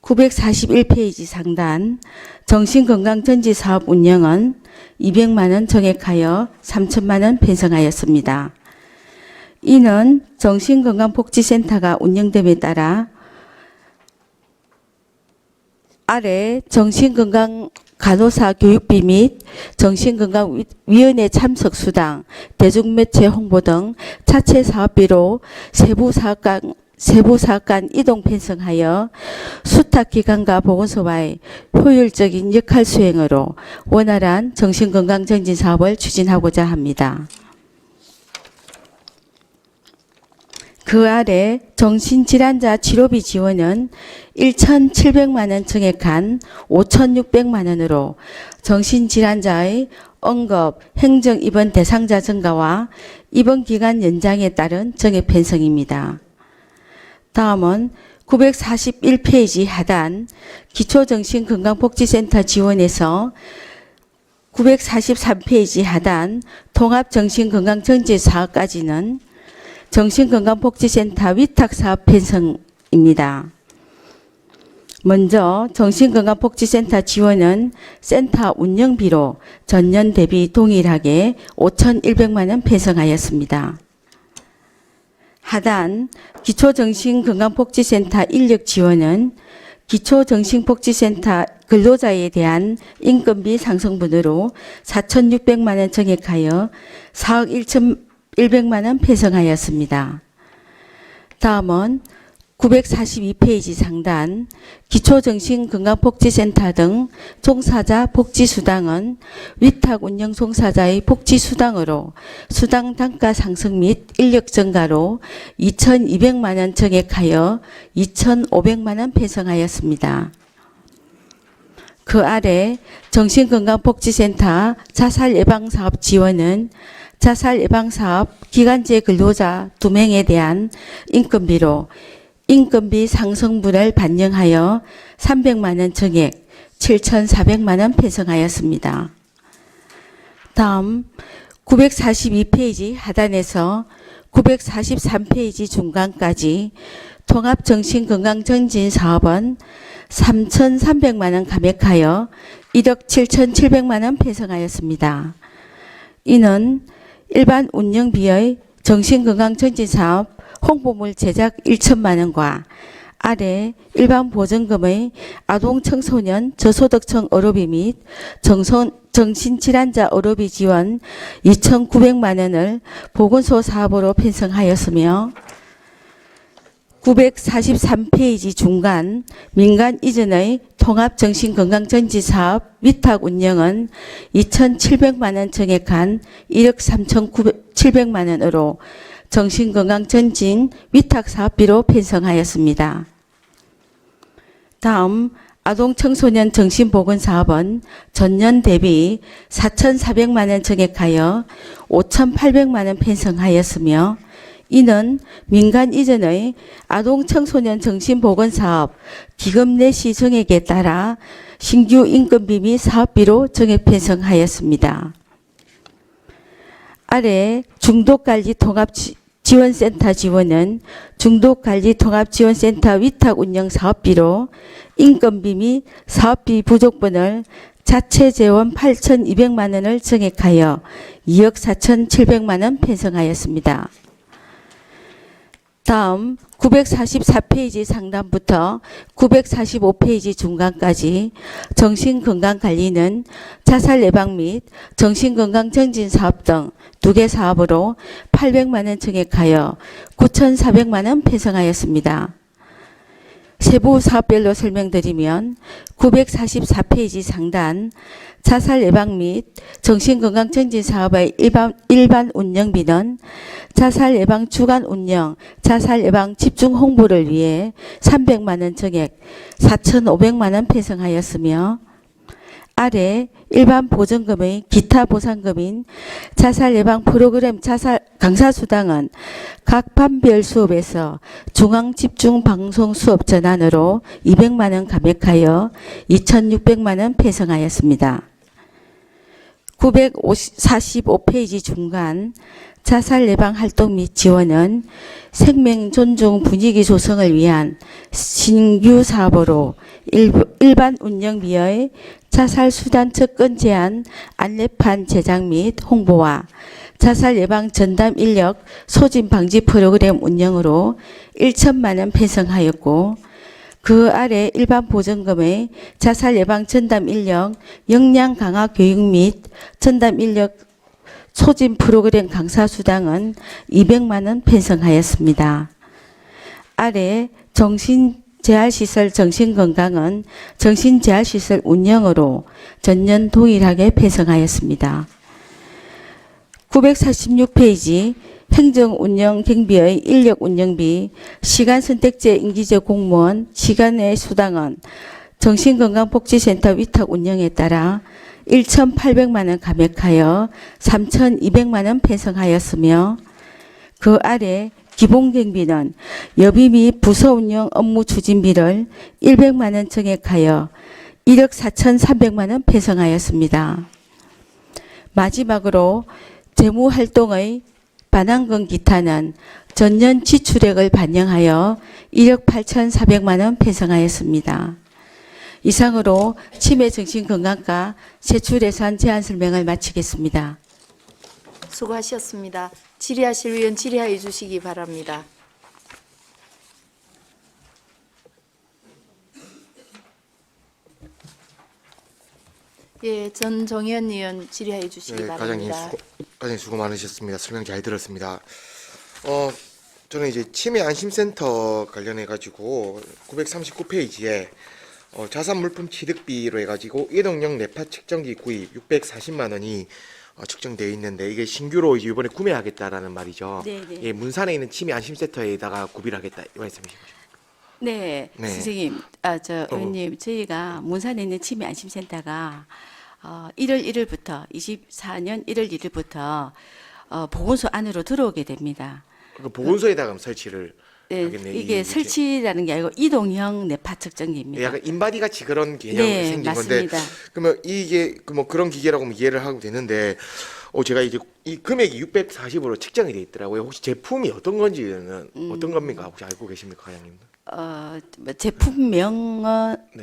941페이지 상단 정신건강전지 사업 운영은 200만 원 정액하여 3천만 원 편성하였습니다. 이는 정신건강복지센터가 운영됨에 따라 아래 정신건강 간호사 교육비 및 정신건강위원회 참석 수당, 대중매체 홍보 등 자체 사업비로 세부 사업간 이동 편성하여 수탁기관과 보건소와의 효율적인 역할 수행으로 원활한 정신건강정진 사업을 추진하고자 합니다. 그 아래 정신질환자 치료비 지원은 1,700만 원 정액한 5,600만 원으로 정신질환자의 응급, 행정 입원 대상자 증가와 입원 기간 연장에 따른 정액 편성입니다. 다음은 941페이지 하단 기초정신건강복지센터 지원에서 943페이지 하단 통합정신건강정지사업까지는 정신건강복지센터 위탁사업 편성입니다. 먼저 정신건강복지센터 지원은 센터 운영비로 전년 대비 동일하게 5,100만 원 편성하였습니다. 하단 기초정신건강복지센터 인력 지원은 기초정신복지센터 근로자에 대한 인건비 상승분으로 4,600만 원 정액하여 4억 1,100만 원 편성하였습니다. 다음은 942페이지 상단 기초정신건강복지센터 등 종사자 복지수당은 위탁 운영 종사자의 복지수당으로 수당 단가 상승 및 인력 증가로 2,200만 원 정액하여 2,500만 원 편성하였습니다. 그 아래 정신건강복지센터 자살예방사업 지원은 자살예방사업 기간제 근로자 2명에 대한 인건비로 인건비 상승분을 반영하여 300만 원 정액 7,400만 원 편성하였습니다. 다음 942페이지 하단에서 943페이지 중간까지 통합정신건강정진사업은 3,300만 원 감액하여 1억 7,700만 원 편성하였습니다. 이는 일반 운영비의 정신건강정진사업 홍보물 제작 1천만 원과 아래 일반 보전금의 아동청소년 저소득층 어로비 및 정신질환자 어로비 지원 2,900만 원을 보건소 사업으로 편성하였으며 943페이지 중간 민간 이전의 통합정신건강정지사업 위탁 운영은 2,700만 원 정액한 1억 3,700만 원으로 정신건강전진 위탁사업비로 편성하였습니다. 다음 아동청소년 정신보건사업은 전년 대비 4,400만 원 정액하여 5,800만 원 편성하였으며 이는 민간 이전의 아동청소년 정신보건사업 기금 내시 정액에 따라 신규 인건비 및 사업비로 정액 편성하였습니다. 아래 중독관리 통합지원센터 지원은 중독관리 통합지원센터 위탁 운영 사업비로 인건비 및 사업비 부족분을 자체 재원 8,200만 원을 정액하여 2억 4,700만 원 편성하였습니다. 다음 944페이지 상단부터 945페이지 중간까지 정신건강관리는 자살예방 및 정신건강정진사업 등 2개 사업으로 800만 원 정액하여 9,400만 원 편성하였습니다. 세부 사업별로 설명드리면 944페이지 상단 자살예방 및 정신건강정진사업의 일반 운영비는 자살예방 주간 운영, 자살예방 집중 홍보를 위해 300만 원 정액 4,500만 원 편성하였으며 아래 일반 보전금의 기타 보상금인 자살예방 프로그램 자살 강사수당은 각 반별 수업에서 중앙집중방송 수업 전환으로 200만 원 감액하여 2,600만 원 편성하였습니다. 945페이지 중간 자살예방 활동 및 지원은 생명 존중 분위기 조성을 위한 신규 사업으로 일반 운영비의 자살수단 접근 제한 안내판 제작 및 홍보와 자살예방 전담 인력 소진 방지 프로그램 운영으로 1천만 원 편성하였고 그 아래 일반 보전금의 자살예방 전담 인력 역량 강화 교육 및 전담 인력 소진 프로그램 강사 수당은 200만 원 편성하였습니다. 아래 정신재활시설 정신건강은 정신재활시설 운영으로 전년 동일하게 편성하였습니다. 946페이지 행정운영 경비의 인력운영비, 시간선택제 임기제 공무원 시간외 수당은 정신건강복지센터 위탁 운영에 따라 1,800만 원 감액하여 3,200만 원 편성하였으며 그 아래 기본경비는 여비 및 부서 운영 업무 추진비를 100만 원 증액하여 1억 4,300만 원 편성하였습니다. 마지막으로 재무활동의 반환금 기타는 전년 지출액을 반영하여 1억 8,400만 원 편성하였습니다. 이상으로 치매정신건강과 제출예산 제안 설명을 마치겠습니다. 수고하셨습니다. 질의하실 위원 질의하여 주시기 바랍니다. 예, 전정현 의원 질의하여 주시기 네, 과장님 바랍니다. 과장님 수고 많으셨습니다. 설명 잘 들었습니다. 저는 이제 치매 안심센터 관련해 가지고 939페이지에 자산 물품 취득비로 해가지고 이동형 뇌파 측정기 구입 640만 원이 측정되어 있는데 이게 신규로 이제 이번에 구매하겠다라는 말이죠. 네네. 예, 문산에 있는 치매 안심센터에다가 구비를 하겠다 이 말씀이시죠? 네, 네. 선생님, 의원님, 저희가 문산에 있는 치매 안심센터가 1월 1일부터 24년 1월 1일부터 보건소 안으로 들어오게 됩니다. 그 보건소에다가 설치를 네, 하겠네. 이게 설치라는 게 아니고 이동형 뇌파 측정기입니다. 약간 인바디 같이 그런 개념이 네, 생긴 맞습니다. 건데 그러면 이게 뭐 그런 기계라고 이해를 하고 되는데 제가 이제 이 금액이 640으로 측정이 돼 있더라고요. 혹시 제품이 어떤 건지는 어떤 겁니까? 혹시 알고 계십니까, 과장님? 뭐 제품 네.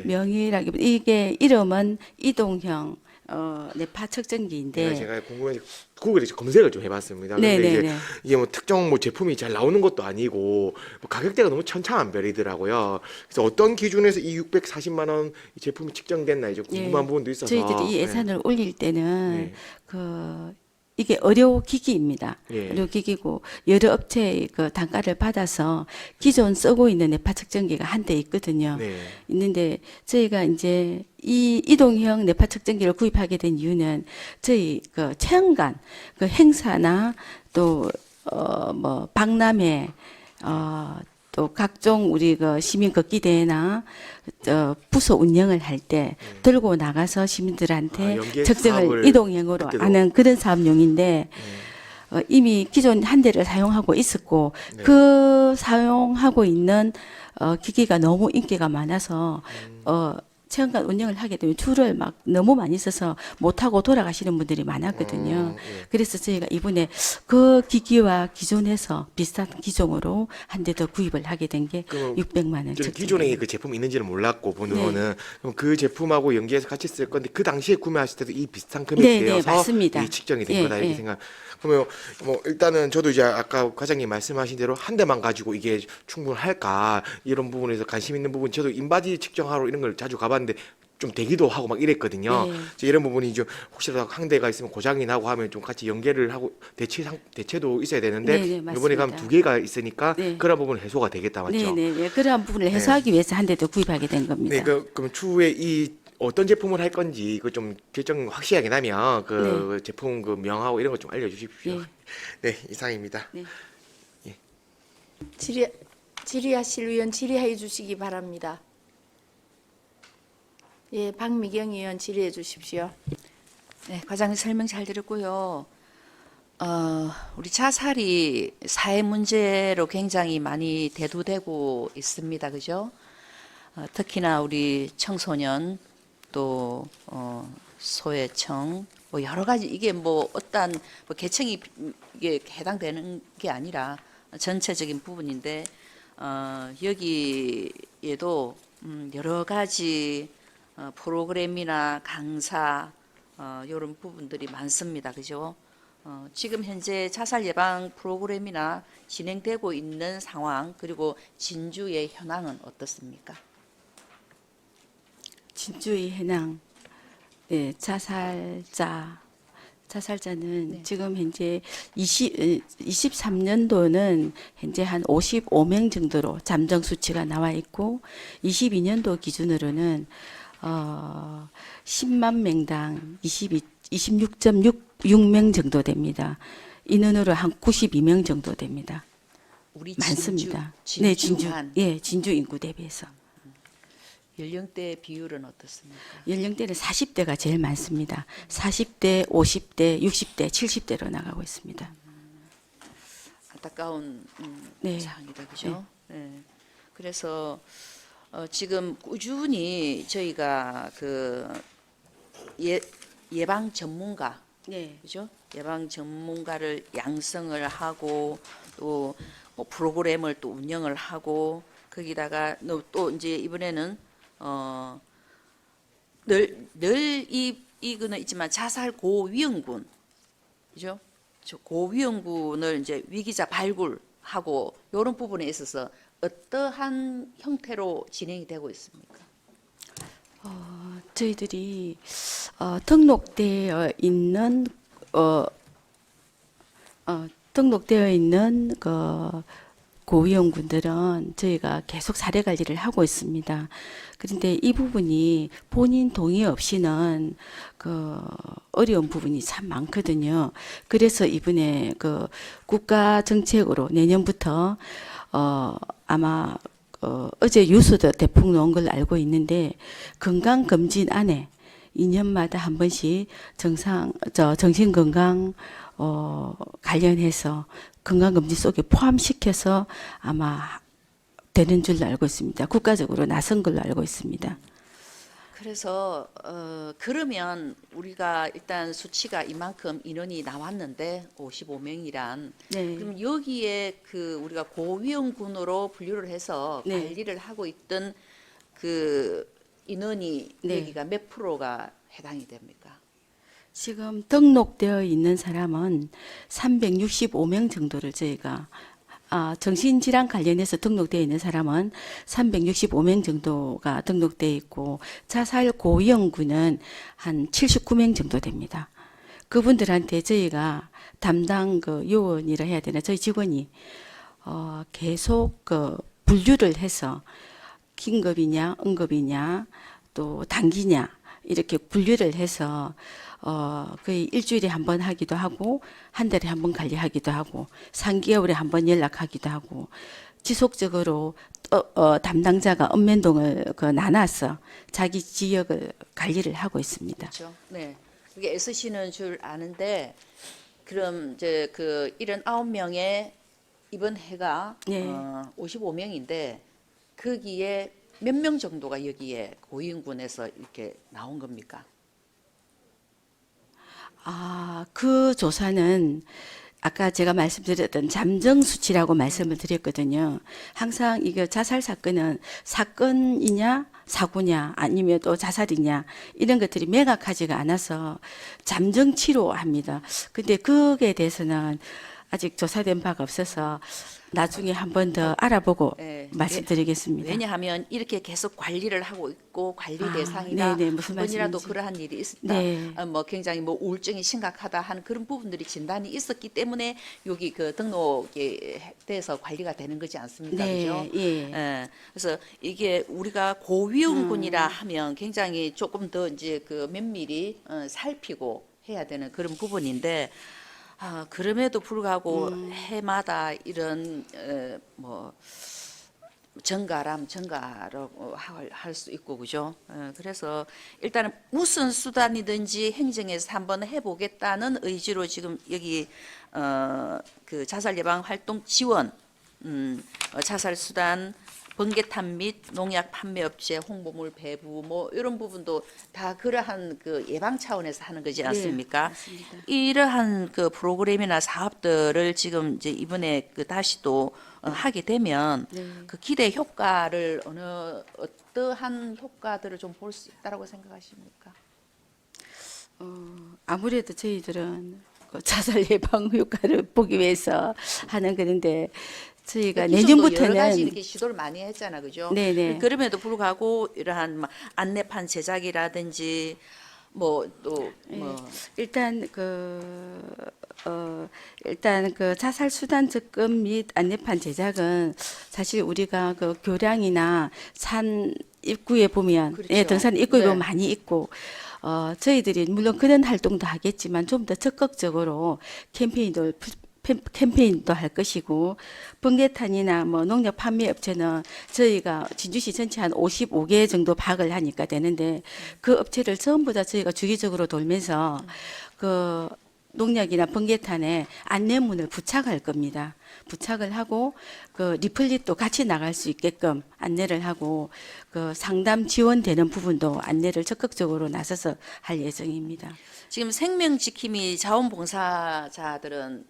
명이라기보다 이게 이름은 이동형 뇌파 측정기인데 제가 궁금해서 구글에서 검색을 좀 해봤습니다. 근데 네네네. 이게 뭐 특정 뭐 제품이 잘 나오는 것도 아니고 뭐 가격대가 너무 천차만별이더라고요. 그래서 어떤 기준에서 이 640만 원 이 제품이 측정됐나 이제 궁금한 부분도 있어서 저희들이 이 네. 예산을 올릴 때는 네. 이게 의료 기기입니다. 예. 의료 기기고 여러 업체의 그 단가를 받아서 기존 쓰고 있는 뇌파 측정기가 한 대 있거든요. 네. 있는데 저희가 이제 이 이동형 뇌파 측정기를 구입하게 된 이유는 저희 그 체험관 그 행사나 또 뭐 박람회 또 각종 우리 그 시민 걷기 대회나 부서 운영을 할 때 들고 나가서 시민들한테 연계 측정을 사업을 이동형으로 그때도. 하는 그런 사업용인데 이미 기존 한 대를 사용하고 있었고 네. 그 사용하고 있는 기기가 너무 인기가 많아서 체험관 운영을 하게 되면 줄을 막 너무 많이 써서 못하고 돌아가시는 분들이 많았거든요. 예. 그래서 저희가 이번에 그 기기와 기존에서 비슷한 기종으로 한 대 더 구입을 하게 된 게 그럼 600만 원. 저는 기존에 그 제품이 있는지는 몰랐고 보는 네. 거는 그럼 그 제품하고 연계해서 같이 쓸 건데 그 당시에 구매하실 때도 이 비슷한 네, 금액대여서 네, 맞습니다. 이 측정이 된 예, 거다 이렇게 예. 생각. 그러면 뭐 일단은 저도 이제 아까 과장님 말씀하신 대로 한 대만 가지고 이게 충분할까 이런 부분에서 관심 있는 부분 저도 인바디 측정하러 이런 걸 자주 가봤는데 좀 되기도 하고 막 이랬거든요. 네. 이제 이런 부분이 좀 혹시라도 한 대가 있으면 고장이 나고 하면 좀 같이 연계를 하고 대체도 있어야 되는데 네, 네, 이번에 가면 맞습니다. 두 개가 있으니까 네. 그런 부분은 해소가 되겠다 맞죠? 네네. 그러한 부분을 해소하기 위해서 한 대 더 구입하게 된 겁니다. 네, 그럼 추후에 이 어떤 제품을 할 건지 그 좀 결정 확실하게 나면 그 제품 그 명하고 이런 거 좀 알려주십시오. 네. 네, 이상입니다. 네. 질의하실 위원 질의해 주시기 바랍니다. 예, 박미경 의원 질의해 주십시오. 네, 과장님 설명 잘 들었고요. 우리 자살이 사회 문제로 굉장히 많이 대두되고 있습니다. 그죠? 특히나 우리 청소년 또 소외청 뭐 여러 가지 이게 뭐 어떤 뭐 계층이 이게 해당되는 게 아니라 전체적인 부분인데 여기에도 여러 가지 프로그램이나 강사 이런 부분들이 많습니다. 그죠? 지금 현재 자살 예방 프로그램이나 진행되고 있는 상황 그리고 진주의 현황은 어떻습니까? 진주의 해낭, 네, 자살자는 네. 지금 현재 23년도는 현재 한 55명 정도로 잠정 수치가 나와 있고 22년도 기준으로는 10만 명당 26.6명 정도 됩니다. 인원으로 한 92명 정도 됩니다. 우리 많습니다. 진주, 네, 진주만 진주 인구 대비해서. 연령대 비율은 어떻습니까? 연령대는 40대가 제일 많습니다. 40대, 50대, 60대, 70대로 나가고 있습니다. 안타까운 네. 사항이다, 그죠? 네. 그래서 지금 꾸준히 저희가 그 예방 전문가, 네. 그죠? 예방 전문가를 양성을 하고 또 뭐 프로그램을 또 운영을 하고 거기다가 또 이제 이번에는 늘 이거는 있지만 자살 고위험군, 그죠? 저 고위험군을 이제 위기자 발굴하고 이런 부분에 있어서 어떠한 형태로 진행이 되고 있습니까? 저희들이 등록되어 있는 그 고위험군들은 저희가 계속 사례 관리를 하고 있습니다. 그런데 이 부분이 본인 동의 없이는 그 어려운 부분이 참 많거든요. 그래서 이번에 그 국가 정책으로 내년부터 아마 어제 뉴스도 대폭 나온 걸 알고 있는데 건강검진안에 2년마다 한 번씩 정신건강 관련해서 건강검진 속에 포함시켜서 아마 되는 줄로 알고 있습니다. 국가적으로 나선 걸로 알고 있습니다. 그래서 그러면 우리가 일단 수치가 이만큼 인원이 나왔는데 55명이란 네. 그럼 여기에 그 우리가 고위험군으로 분류를 해서 네. 관리를 하고 있던 그 인원이 네. 여기가 몇 프로가 해당이 됩니까? 지금 등록되어 있는 사람은 365명 정도를 저희가 정신질환 관련해서 등록되어 있는 사람은 365명 정도가 등록되어 있고 자살 고위험군은 한 79명 정도 됩니다. 그분들한테 저희가 담당 그 요원이라 해야 되나 저희 직원이 계속 그 분류를 해서 긴급이냐 응급이냐 또 단기냐 이렇게 분류를 해서 거의 일주일에 한 번 하기도 하고 한 달에 한 번 관리하기도 하고 3개월에 한 번 연락하기도 하고 지속적으로 담당자가 언면동을 나눠서 자기 지역을 관리를 하고 있습니다. 그렇죠. 네. 그게 애쓰시는 줄 아는데 그럼 이제 그 79명의 이번 해가 네. 55명인데 거기에 몇 명 정도가 여기에 고위험군에서 이렇게 나온 겁니까? 그 조사는 아까 제가 말씀드렸던 잠정 수치라고 말씀을 드렸거든요. 항상 이거 자살 사건은 사건이냐 사고냐 아니면 또 자살이냐 이런 것들이 명확하지가 않아서 잠정 치료합니다. 근데 그거에 대해서는 아직 조사된 바가 없어서 나중에 한 번 더 알아보고 네. 말씀드리겠습니다. 왜냐하면 이렇게 계속 관리를 하고 있고 관리 대상이다. 네네, 무슨 한 번이라도 말씀인지. 그러한 일이 있었다. 네. 뭐 굉장히 뭐 우울증이 심각하다 하는 그런 부분들이 진단이 있었기 때문에 여기 그 등록에 대해서 관리가 되는 거지 않습니까? 네, 그죠? 예. 그래서 이게 우리가 고위험군이라 하면 굉장히 조금 더 이제 그 면밀히 살피고 해야 되는 그런 부분인데 그럼에도 불구하고 해마다 이런 뭐 전가라고 할 수 있고 그죠? 그래서 일단은 무슨 수단이든지 행정에서 한번 해보겠다는 의지로 지금 여기 그 자살 예방 활동 지원, 자살 수단 번개탄 및 농약 판매 업체 홍보물 배부 뭐 이런 부분도 다 그러한 그 예방 차원에서 하는 거지 않습니까? 맞습니다. 이러한 그 프로그램이나 사업들을 지금 이제 이번에 그 다시 또 하게 되면 그 기대 효과를 어떠한 효과들을 좀 볼 수 있다라고 생각하십니까? 아무래도 저희들은 그 자살 예방 효과를 보기 위해서 하는 건데 저희가 기존도 여러 가지 내년부터는 이렇게 시도를 많이 했잖아, 그죠? 네네. 그럼에도 불구하고 이러한 막 안내판 제작이라든지 뭐 또 뭐 일단 일단 그 자살 수단 접근 및 안내판 제작은 사실 우리가 그 교량이나 산 입구에 보면 그렇죠. 예, 등산 입구에 네. 보면 많이 있고 저희들이 물론 그런 활동도 하겠지만 좀 더 적극적으로 캠페인도 할 것이고 번개탄이나 뭐 농약 판매 업체는 저희가 진주시 전체 한 55개 정도 파악을 하니까 되는데 그 업체를 전부 다 저희가 주기적으로 돌면서 그 농약이나 번개탄에 안내문을 부착할 겁니다. 부착을 하고 그 리플릿도 같이 나갈 수 있게끔 안내를 하고 그 상담 지원되는 부분도 안내를 적극적으로 나서서 할 예정입니다. 지금 생명지킴이 자원봉사자들은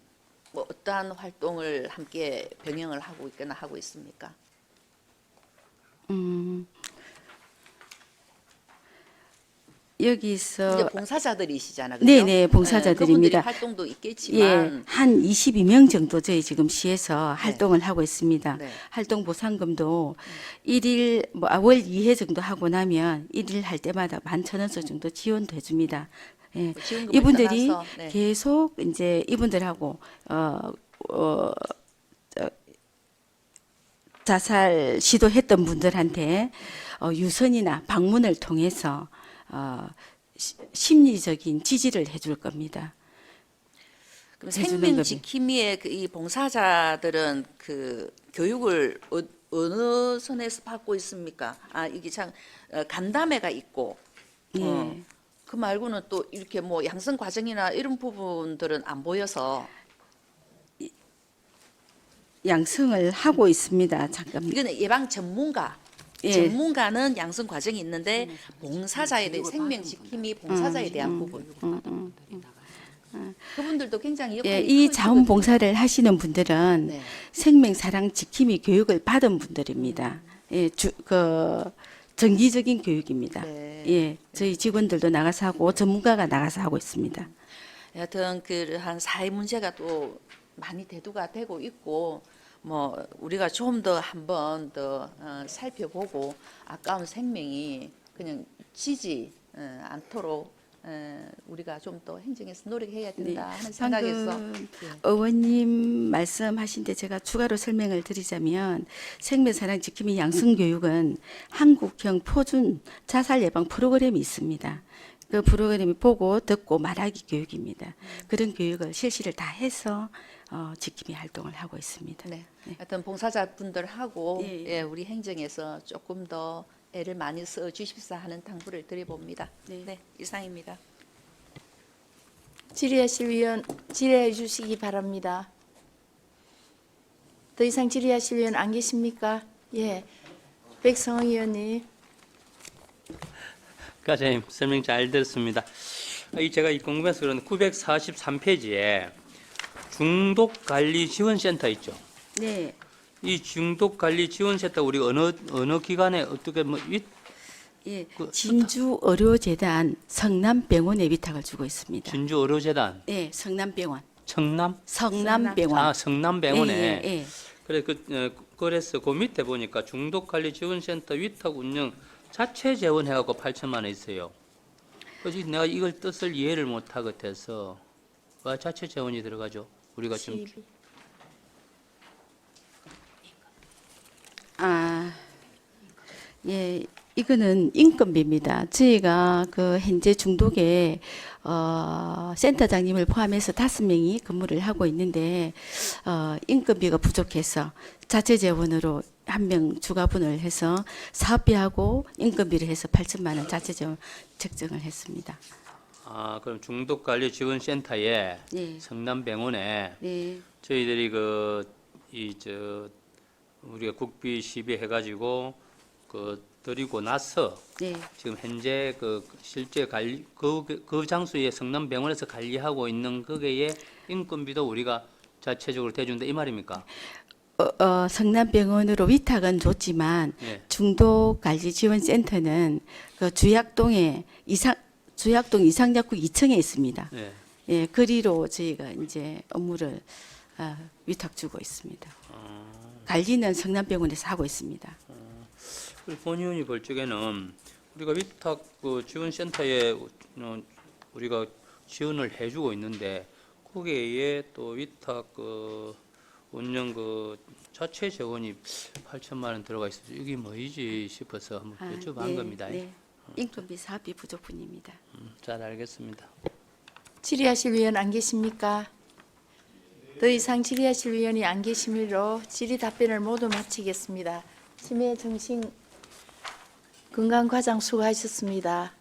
뭐 어떠한 활동을 함께 병행을 하고 있거나 하고 있습니까? 여기서 이제 봉사자들이시잖아요. 그죠? 네네, 봉사자들입니다. 그분들이 활동도 예, 있겠지만 한 22명 정도 저희 지금 시에서 활동을 하고 있습니다. 네. 활동 보상금도 1일 월 2회 정도 하고 나면 1일 할 때마다 11,000원 정도 지원돼 줍니다. 예. 지원금을 이분들이 떠나서, 네. 계속 이제 이분들하고 자살 시도했던 분들한테 유선이나 방문을 통해서 심리적인 지지를 해줄 겁니다. 그럼 해주는 생명지킴이의 이 봉사자들은 그 교육을 어느 선에서 받고 있습니까? 아 이게 참 간담회가 있고 예. 그 말고는 또 이렇게 뭐 양성 과정이나 이런 부분들은 안 보여서 양성을 하고 있습니다. 잠깐. 이거는 예방 전문가. 예. 전문가는 양성 과정이 있는데 봉사자에 대해 생명지킴이 봉사자에 대한 부분 그분들도 굉장히 예, 역할이 이 크거든요. 자원봉사를 하시는 분들은 네. 생명사랑 지킴이 교육을 받은 분들입니다. 예, 정기적인 교육입니다. 네. 예, 저희 직원들도 나가서 하고 전문가가 나가서 하고 있습니다. 여하튼 그한 사회 문제가 또 많이 대두가 되고 있고 뭐 우리가 좀 더 한번 더 살펴보고 아까운 생명이 그냥 지지 않도록 우리가 좀 더 행정에서 노력해야 된다 하는 생각에서 방금 의원님 말씀하신데 제가 추가로 설명을 드리자면 생명사랑 지킴이 양성교육은 한국형 표준 자살 예방 프로그램이 있습니다. 그 프로그램이 보고 듣고 말하기 교육입니다. 그런 교육을 실시를 다 해서 지킴이 활동을 하고 있습니다. 네. 하여튼 봉사자분들하고 예, 예. 예, 우리 행정에서 조금 더 애를 많이 써 주십사 하는 당부를 드려봅니다. 네. 네, 이상입니다. 질의하실 위원 질의해 주시기 바랍니다. 더 이상 질의하실 위원 안 계십니까? 예, 백성호 의원님. 과장님 설명 잘 들었습니다. 제가 이 궁금해서 그런데 943페이지에 중독관리지원센터 있죠. 네. 이 중독관리지원센터 우리 어느 기관에 어떻게 예, 그 진주의료재단 성남병원에 위탁을 주고 있습니다. 진주의료재단 네, 성남병원. 성남병원. 아, 성남병원에. 예, 예, 예. 그래 그래서 그 밑에 보니까 중독관리지원센터 위탁 운영 자체 재원해갖고 8천만 원 있어요. 그래서 내가 이걸 뜻을 이해를 못하겠어서 왜 자체 재원이 들어가죠? 우리가 지금 예, 이거는 인건비입니다. 저희가 그 현재 중독에 센터장님을 포함해서 5명이 근무를 하고 있는데 인건비가 부족해서 자체 재원으로 1명 추가분을 해서 사업비하고 인건비를 해서 8천만 원 자체 재원 책정을 했습니다. 그럼 중독관리지원센터에 예. 성남병원에 네, 저희들이 우리가 국비 시비해가지고 드리고 나서 네, 지금 현재 실제 관리 그 장소에 성남병원에서 관리하고 있는 거기에 인건비도 우리가 자체적으로 대준다 이 말입니까? 성남병원으로 위탁은 줬지만 예. 중독관리지원센터는 그 주약동 이상약국 2층에 있습니다. 예. 예, 거리로 저희가 이제 업무를 위탁 주고 있습니다. 관리는 성남병원에서 하고 있습니다. 본 의원이 볼 적에는 우리가 위탁 지원센터에 우리가 지원을 해주고 있는데 거기에 또 위탁 운영 자체 재원이 8천만 원 들어가 있어서 이게 뭐이지 싶어서 한번 여쭤본 겁니다. 네. 인건비 사업비 부족분입니다. 잘 알겠습니다. 질의하실 위원 안 계십니까? 더 이상 질의하실 위원이 안 계시므로 질의 답변을 모두 마치겠습니다. 치매 정신 건강 과장 수고하셨습니다.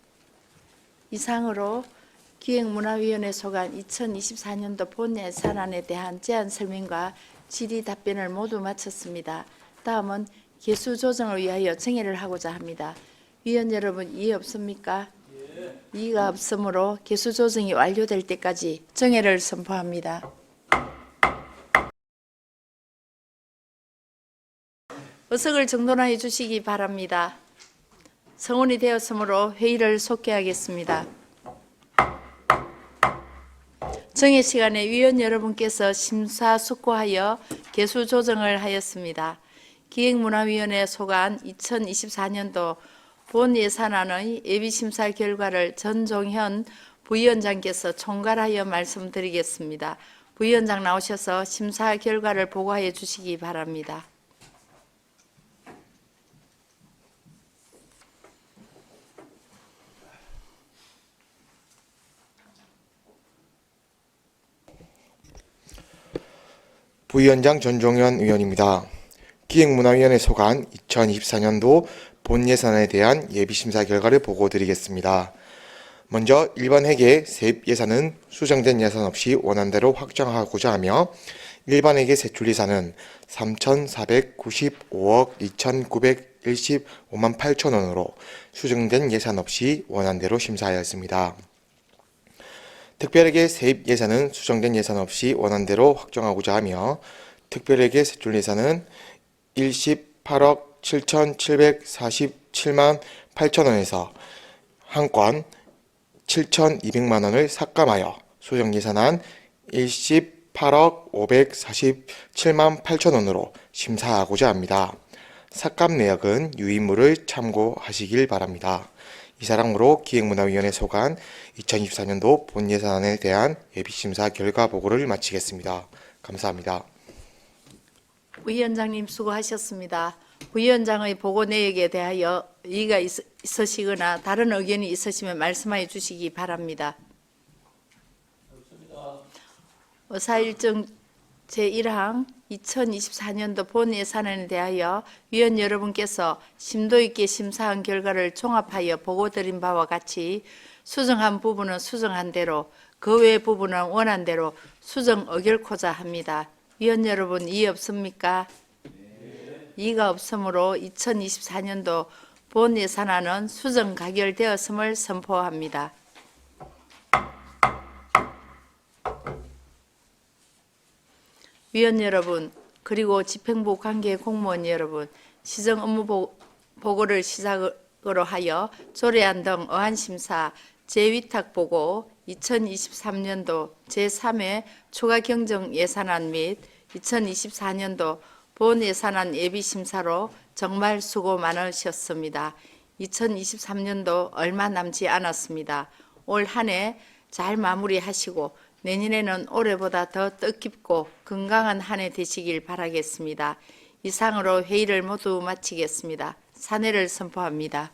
이상으로 기획문화위원회 소관 2024년도 본 예산안에 대한 제안 설명과 질의 답변을 모두 마쳤습니다. 다음은 개수 조정을 위하여 정회를 하고자 합니다. 위원 여러분 이해 없습니까? 이의가 없으므로 개수 조정이 완료될 때까지 정회를 선포합니다. 의석을 정돈하여 주시기 바랍니다. 성원이 되었으므로 회의를 속개하겠습니다. 정회 시간에 위원 여러분께서 심사숙고하여 개수 조정을 하였습니다. 기획문화위원회 소관 2024년도 본 예산안의 예비심사 결과를 전종현 부위원장께서 총괄하여 말씀드리겠습니다. 부위원장 나오셔서 심사 결과를 보고하여 주시기 바랍니다. 부위원장 전종현 의원입니다. 기획문화위원회 소관 2024년도 본 예산에 대한 예비심사 결과를 보고드리겠습니다. 먼저 일반 회계 세입 예산은 수정된 예산 없이 원안대로 확정하고자 하며 일반 회계 세출 예산은 3,495억 2,915만 8천 원으로 수정된 예산 없이 원안대로 심사하였습니다. 특별회계 세입 예산은 수정된 예산 없이 원안대로 확정하고자 하며 특별회계 세출 예산은 18억 7,747만 8천 원에서 한 건 7,200만 원을 삭감하여 수정 예산안 18억 547만 8천 원으로 심사하고자 합니다. 삭감 내역은 유인물을 참고하시길 바랍니다. 이사항으로 기획문화위원회 소관 2024년도 본 예산안에 대한 예비심사 결과 보고를 마치겠습니다. 감사합니다. 부위원장님 수고하셨습니다. 부위원장의 보고 내역에 대하여 이의가 있으시거나 다른 의견이 있으시면 말씀하여 주시기 바랍니다. 의사일정 제1항 2024년도 본 예산안에 대하여 위원 여러분께서 심도 있게 심사한 결과를 종합하여 보고드린 바와 같이 수정한 부분은 수정한 대로, 그 외 부분은 원한 대로 수정 의결코자 합니다. 위원 여러분 이해 없습니까? 이의가 없으므로 2024년도 본 예산안은 수정 가결되었음을 선포합니다. 위원 여러분, 그리고 집행부 관계 공무원 여러분, 시정 업무 보고를 시작으로 하여 조례안 등 어한심사 재위탁 보고 2023년도 제3회 추가 경정 예산안 및 2024년도 본 예산안 예비심사로 정말 수고 많으셨습니다. 2023년도 얼마 남지 않았습니다. 올 한 해 잘 마무리하시고 내년에는 올해보다 더 뜻깊고 건강한 한 해 되시길 바라겠습니다. 이상으로 회의를 모두 마치겠습니다. 사내를 선포합니다.